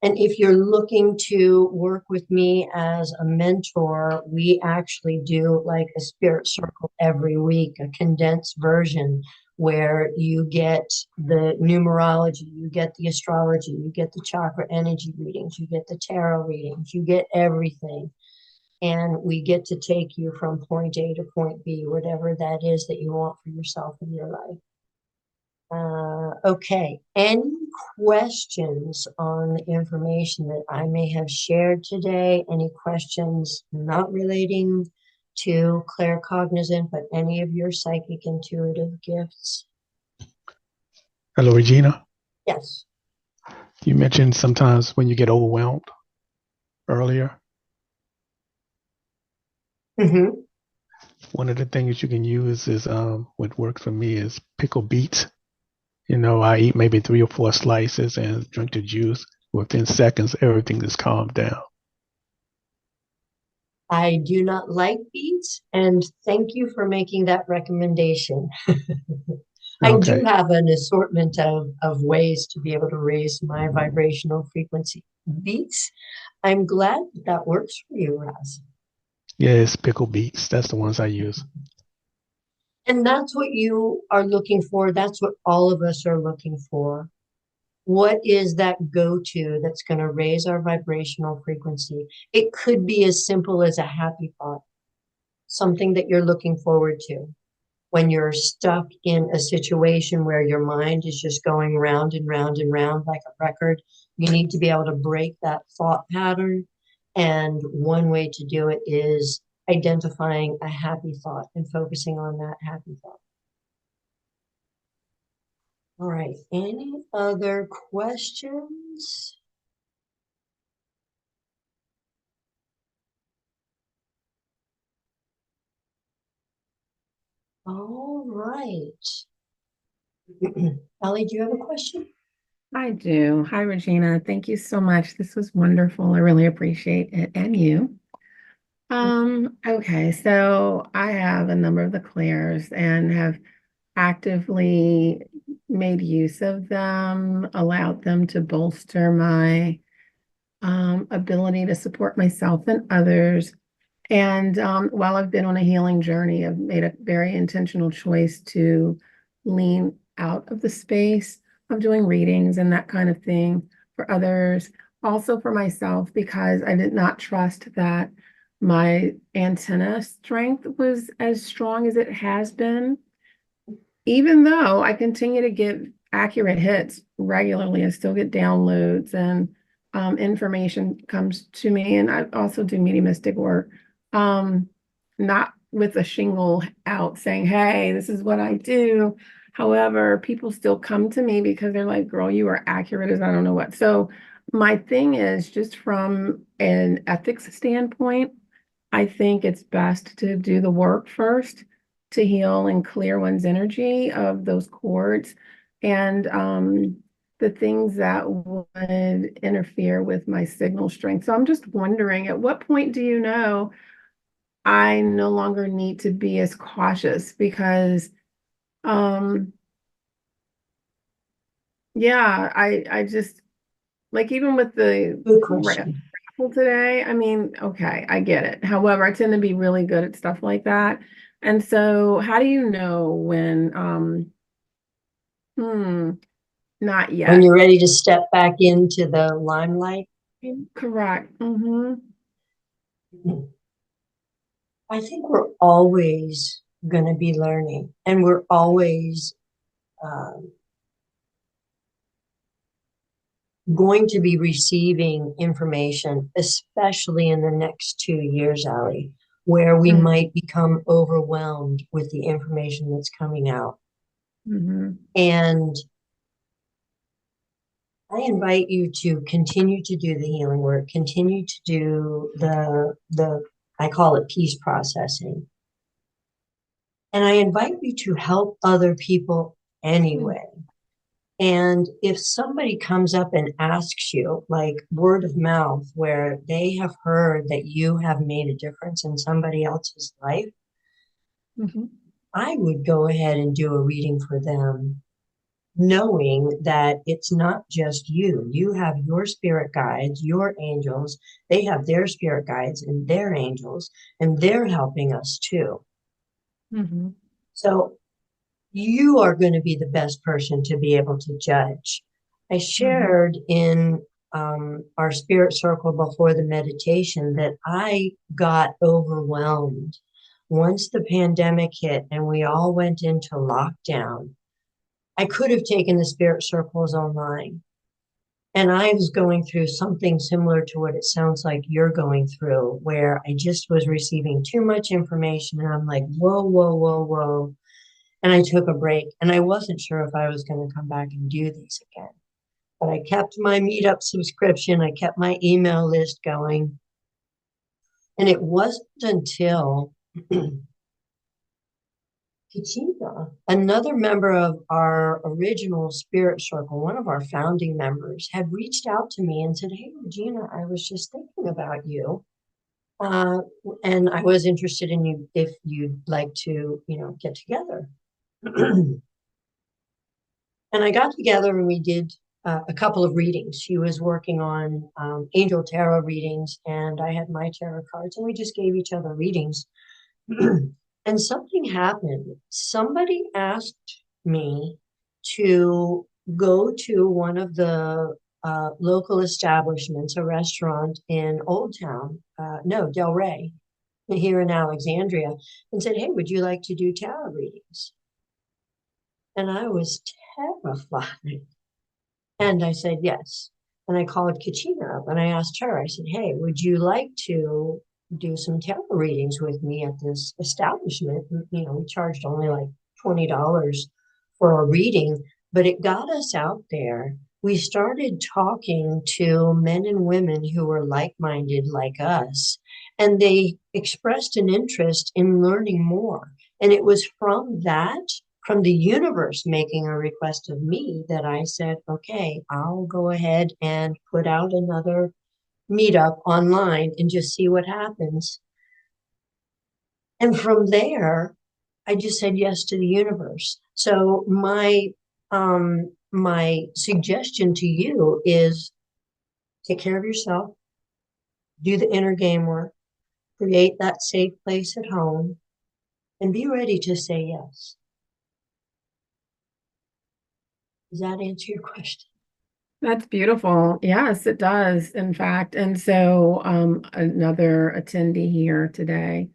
And if you're looking to work with me as a mentor, we actually do like a spirit circle every week, a condensed version where you get the numerology, you get the astrology, you get the chakra energy readings, you get the tarot readings, you get everything. And we get to take you from point A to point B, whatever that is that you want for yourself in your life. Okay, any questions on the information that I may have shared today? Any questions not relating to claircognizant, but any of your psychic intuitive gifts? Hello, Regina. Yes. You mentioned sometimes when you get overwhelmed earlier. Mm-hmm. One of the things you can use is what works for me is pickle beets. You know, I eat maybe 3 or 4 slices and drink the juice. Within seconds, everything is calmed down. I do not like beets, and thank you for making that recommendation. I do Okay. have an assortment of ways to be able to raise my vibrational frequency. Beets, I'm glad that works for you, Raz. Yes, pickle beets. That's the ones I use. And that's what you are looking for. That's what all of us are looking for. What is that go-to that's going to raise our vibrational frequency? It could be as simple as a happy thought, something that you're looking forward to. When you're stuck in a situation where your mind is just going round and round and round like a record, you need to be able to break that thought pattern. And one way to do it is identifying a happy thought and focusing on that happy thought. All right, any other questions? All right. Ellie, do you have a question? I do. Hi, Regina. Thank you so much. This was wonderful. I really appreciate it, and you. Okay, so I have a number of the clairs and have actively made use of them, allowed them to bolster my ability to support myself and others. And while I've been on a healing journey, I've made a very intentional choice to lean out of the space of doing readings and that kind of thing for others, also for myself, because I did not trust that my antenna strength was as strong as it has been. Even though I continue to get accurate hits regularly, I still get downloads and information comes to me. And I also do mediumistic work, not with a shingle out saying, hey, this is what I do. However, people still come to me because they're like, girl, you are accurate as I don't know what. So my thing is, just from an ethics standpoint, I think it's best to do the work first to heal and clear one's energy of those cords and the things that would interfere with my signal strength. So I'm just wondering, at what point do you know I no longer need to be as cautious? Because yeah, I just, like, even with the Good question. raffle today, I mean, okay, I get it. However, I tend to be really good at stuff like that. And so how do you know when not When yet? you're ready to step back into the limelight? Correct. I think we're always going to be learning, and we're always going to be receiving information, especially in the next 2 years, Allie, where we might become overwhelmed with the information that's coming out. And I invite you to continue to do the healing work, continue to do the I call it peace processing. And I invite you to help other people anyway. And if somebody comes up and asks you, like word of mouth, where they have heard that you have made a difference in somebody else's life, I would go ahead and do a reading for them, knowing that it's not just you. You have your spirit guides, your angels. They have their spirit guides and their angels, and they're helping us too. So you are going to be the best person to be able to judge. I shared in our spirit circle before the meditation that I got overwhelmed once the pandemic hit and we all went into lockdown. I could have taken the spirit circles online. And I was going through something similar to what it sounds like you're going through, where I just was receiving too much information. And I'm like, whoa, whoa, whoa, whoa. And I took a break, and I wasn't sure if I was going to come back and do these again. But I kept my meetup subscription. I kept my email list going. And it wasn't until Katina, another member of our original spirit circle, one of our founding members, had reached out to me and said, hey, Regina, I was just thinking about you. And I was interested in you if you'd like to, get together. And I got together and we did a couple of readings. She was working on angel tarot readings, and I had my tarot cards, and we just gave each other readings. And something happened. Somebody asked me to go to one of the local establishments, a restaurant in Old Town, no, Del Rey, here in Alexandria, and said, "Hey, would you like to do tarot readings?" And I was terrified. And I said yes. And I called Katrina up and I asked her, I said, "Hey, would you like to do some tarot readings with me at this establishment?" You know, we charged only like $20 for a reading, but it got us out there. We started talking to men and women who were like-minded like us, and they expressed an interest in learning more. And it was from that, from the universe making a request of me, that I said, okay, I'll go ahead and put out another meetup online and just see what happens. And from there, I just said yes to the universe. So my suggestion to you is take care of yourself, do the inner game work, create that safe place at home, and be ready to say yes. Does that answer your question? That's beautiful. Yes, it does, in fact. And so another attendee here today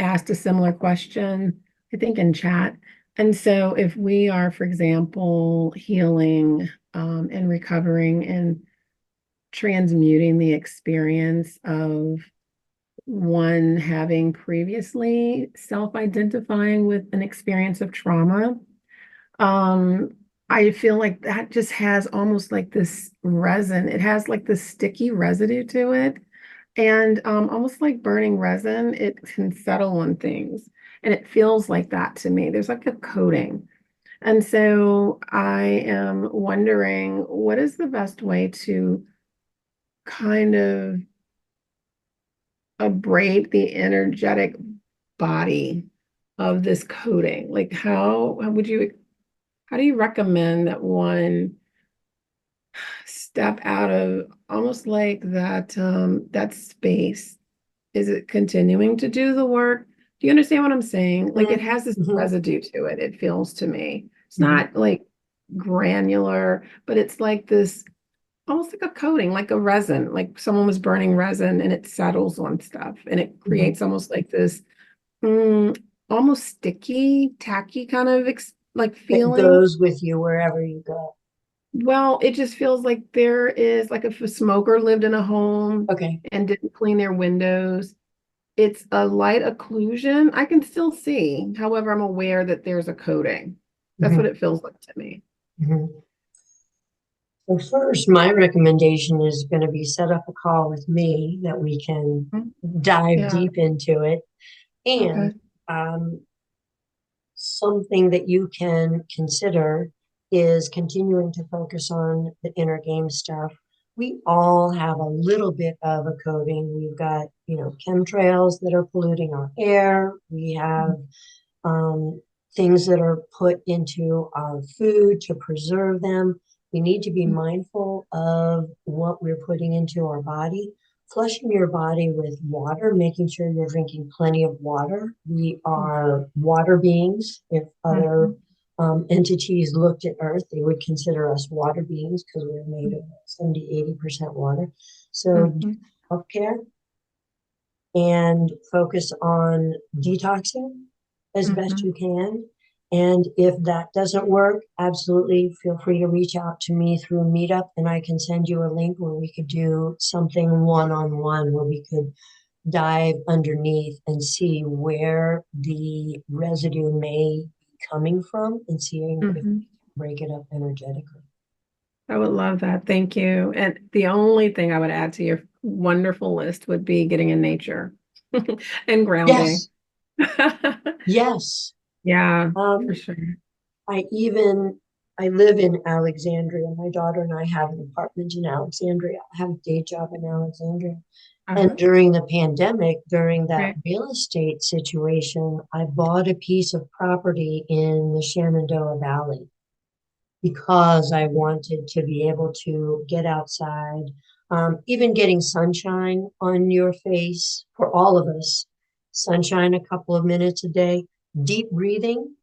asked a similar question, I think in chat. And so if we are, for example, healing and recovering and transmuting the experience of one having previously self-identifying with an experience of trauma, I feel like that just has almost like this resin. It has like this sticky residue to it. And almost like burning resin, it can settle on things. And it feels like that to me. There's like a coating. And so I am wondering, what is the best way to kind of abrade the energetic body of this coating? Like how do you recommend that one step out of almost like that space? Is it continuing to do the work? Do you understand what I'm saying? Like it has this residue to it, it feels to me. It's not like granular, but it's like this almost like a coating, like a resin, like someone was burning resin and it settles on stuff and it creates almost like this almost sticky, tacky kind of like feeling. It goes with you wherever you go. Well, it just feels like there is, like if a smoker lived in a home and didn't clean their windows, it's a light occlusion. I can still see. However, I'm aware that there's a coating. That's what it feels like to me. So first, my recommendation is going to be set up a call with me that we can dive deep into it. And something that you can consider is continuing to focus on the inner game stuff. We all have a little bit of a coating. We've got, you know, chemtrails that are polluting our air. We have things that are put into our food to preserve them. We need to be mindful of what we're putting into our body. Flushing your body with water, making sure you're drinking plenty of water. We are water beings. If other entities looked at Earth, they would consider us water beings because we're made of 70–80% water. So healthcare and focus on detoxing as best you can. And if that doesn't work, absolutely feel free to reach out to me through a meetup and I can send you a link where we could do something one-on-one where we could dive underneath and see where the residue may be coming from and seeing if we can break it up energetically. I would love that. Thank you. And the only thing I would add to your wonderful list would be getting in nature and grounding. Yes. Yeah, for sure. I live in Alexandria. My daughter and I have an apartment in Alexandria. I have a day job in Alexandria. And during the pandemic, during that real estate situation, I bought a piece of property in the Shenandoah Valley because I wanted to be able to get outside, even getting sunshine on your face for all of us, sunshine a couple of minutes a day, deep breathing.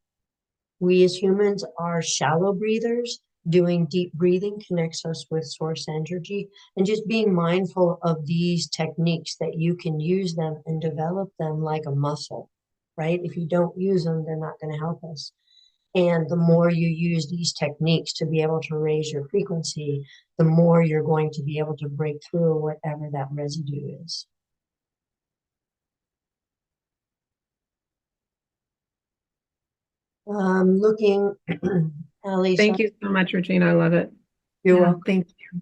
We as humans are shallow breathers. Doing deep breathing connects us with source energy, and just being mindful of these techniques that you can use them and develop them like a muscle, right? If you don't use them, they're not going to help us. And the more you use these techniques to be able to raise your frequency, the more you're going to be able to break through whatever that residue is. Looking, Alisa, Thank you so much, Regina. I love it. you're Yeah, welcome. thank you.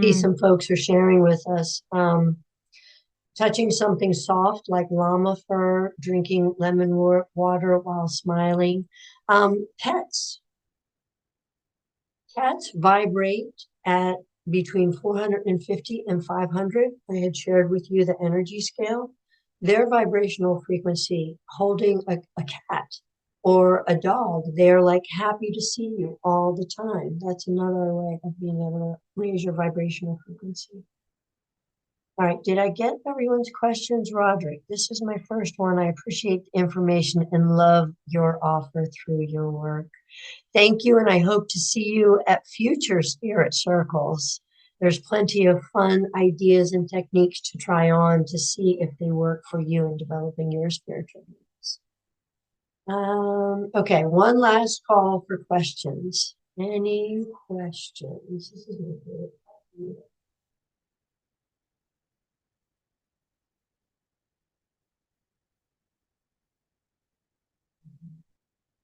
See, Mhm. some folks are sharing with us. Touching something soft like llama fur, drinking lemon water while smiling. Pets. Cats vibrate at between 450 and 500. I had shared with you the energy scale. Their vibrational frequency, holding a cat or a dog, they're like happy to see you all the time. That's another way of being able to raise your vibrational frequency. All right, did I get everyone's questions, Roderick? This is my first one. I appreciate the information and love your offer through your work. Thank you, and I hope to see you at future spirit circles. There's plenty of fun ideas and techniques to try on to see if they work for you in developing your spiritual needs. Okay, one last call for questions. Any questions? This is my favorite part.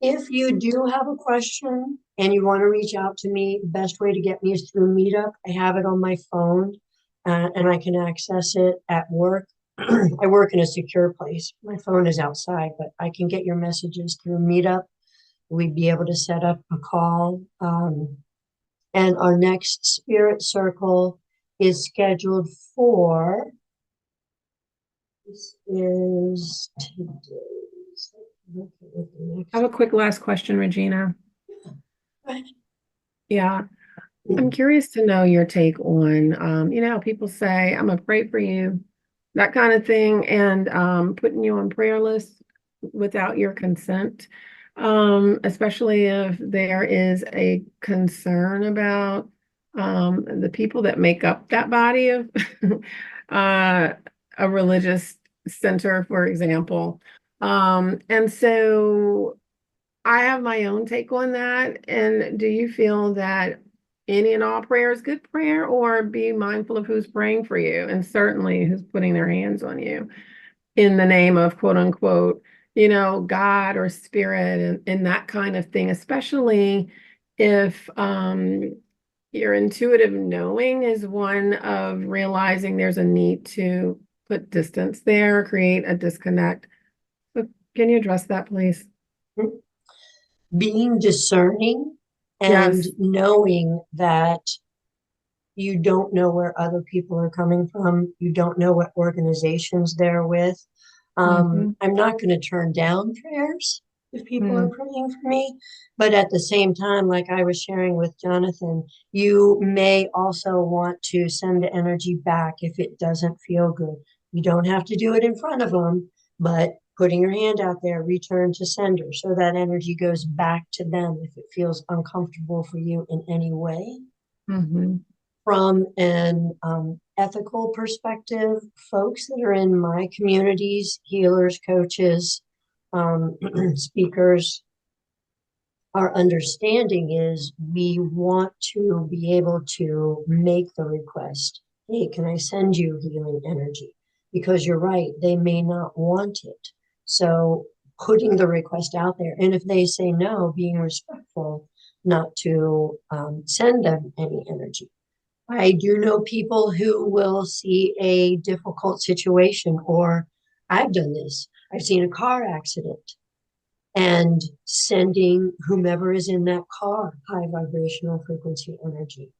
If you do have a question and you want to reach out to me, the best way to get me is through Meetup. I have it on my phone and I can access it at work. I work in a secure place. My phone is outside, but I can get your messages through Meetup. We'd be able to set up a call. And our next spirit circle is scheduled for, this is today's. I have a quick last question, Regina. Yeah, I'm curious to know your take on, how people say, I'm gonna pray for you, that kind of thing, and putting you on prayer lists without your consent, especially if there is a concern about the people that make up that body of a religious center, for example. And so I have my own take on that. And do you feel that any and all prayer is good prayer, or be mindful of who's praying for you and certainly who's putting their hands on you in the name of quote unquote, God or spirit and that kind of thing, especially if your intuitive knowing is one of realizing there's a need to put distance there, create a disconnect. So can you address that, please? Being discerning and Yes. knowing that you don't know where other people are coming from. You don't know what organizations they're with. I'm not going to turn down prayers if people are praying for me. But at the same time, like I was sharing with Jonathan, you may also want to send the energy back if it doesn't feel good. You don't have to do it in front of them, but putting your hand out there, return to sender. So that energy goes back to them if it feels uncomfortable for you in any way. From an ethical perspective, folks that are in my communities, healers, coaches, speakers, our understanding is we want to be able to make the request. Hey, can I send you healing energy? Because you're right, they may not want it. So putting the request out there. And if they say no, being respectful, not to send them any energy. I do know people who will see a difficult situation, or I've done this. I've seen a car accident and sending whomever is in that car high vibrational frequency energy.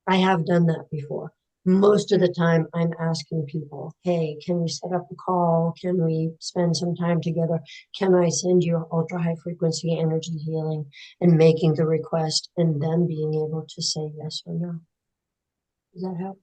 I have done that before. Most of the time, I'm asking people, hey, can we set up a call? Can we spend some time together? Can I send you ultra high frequency energy healing, and making the request and then being able to say yes or no? Does that help?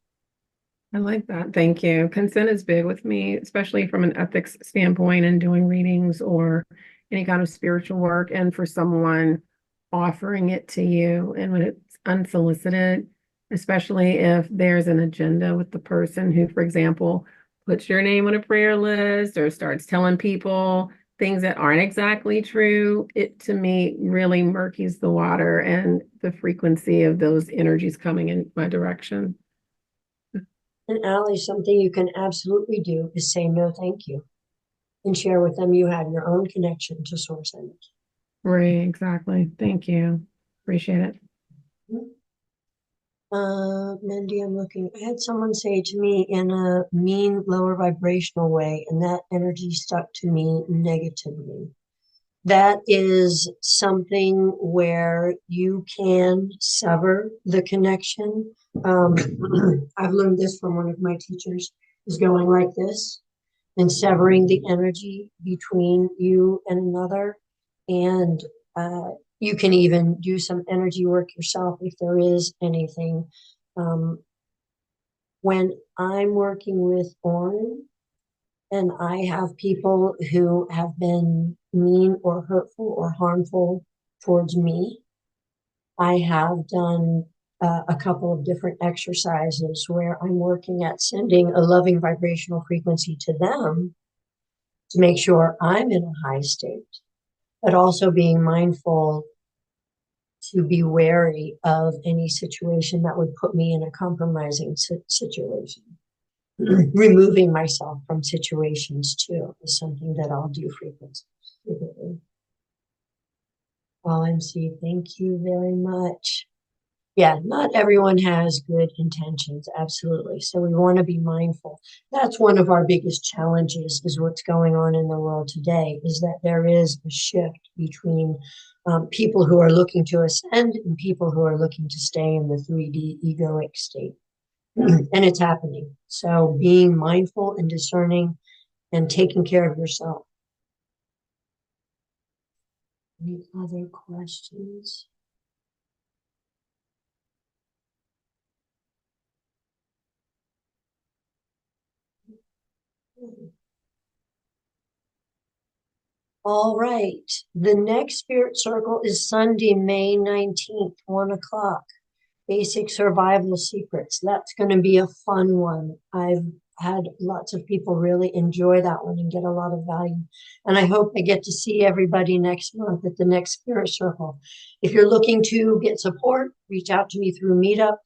I like that. Thank you. Consent is big with me, especially from an ethics standpoint and doing readings or any kind of spiritual work. And for someone offering it to you. And when it's unsolicited, especially if there's an agenda with the person who, for example, puts your name on a prayer list or starts telling people things that aren't exactly true, it to me really murkies the water and the frequency of those energies coming in my direction. And Allie, something you can absolutely do is say no thank you and share with them you have your own connection to source energy. Right, exactly. Thank you. Appreciate it. Mindy, I'm looking. I had someone say to me in a mean, lower vibrational way, and that energy stuck to me negatively. That is something where you can sever the connection. I've learned this from one of my teachers, is going like this and severing the energy between you and another. And you can even do some energy work yourself if there is anything. When I'm working with Orin and I have people who have been mean or hurtful or harmful towards me, I have done a couple of different exercises where I'm working at sending a loving vibrational frequency to them to make sure I'm in a high state, but also being mindful to be wary of any situation that would put me in a compromising situation. Removing myself from situations too is something that I'll do frequently. OMC, thank you very much. Yeah, not everyone has good intentions, absolutely. So we want to be mindful. That's one of our biggest challenges is what's going on in the world today, is that there is a shift between people who are looking to ascend and people who are looking to stay in the 3D egoic state. And it's happening. So being mindful and discerning and taking care of yourself. Any other questions? All right. The next spirit circle is Sunday, May 19th, 1 o'clock. Basic survival secrets. That's going to be a fun one. I've had lots of people really enjoy that one and get a lot of value. And I hope I get to see everybody next month at the next spirit circle. If you're looking to get support, reach out to me through Meetup.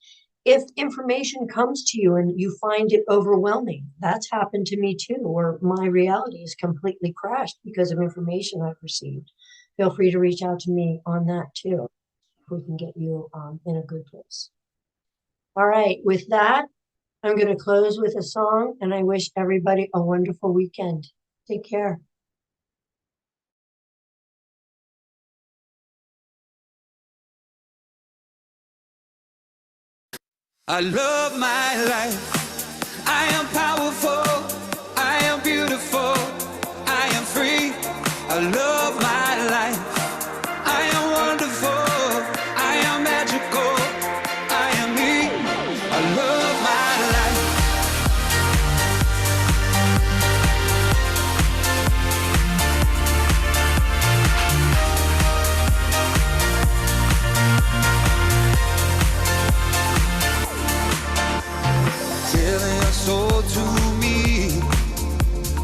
If information comes to you and you find it overwhelming, that's happened to me too, where my reality is completely crashed because of information I've received. Feel free to reach out to me on that too. We can get you in a good place. All right, with that, I'm going to close with a song, and I wish everybody a wonderful weekend. Take care. I love my life. I am powerful. I am beautiful. I am free. I love my life. I am wonderful. I am magical. I am me. I love my life. Telling your soul to me,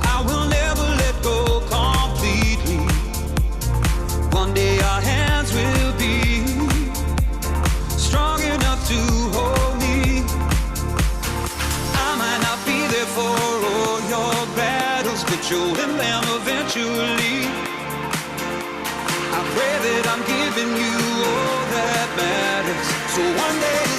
I will never let go completely. One day our hands will be strong enough to hold me. I might not be there for all your battles, but you'll win them eventually. I pray that I'm giving you all that matters, so one day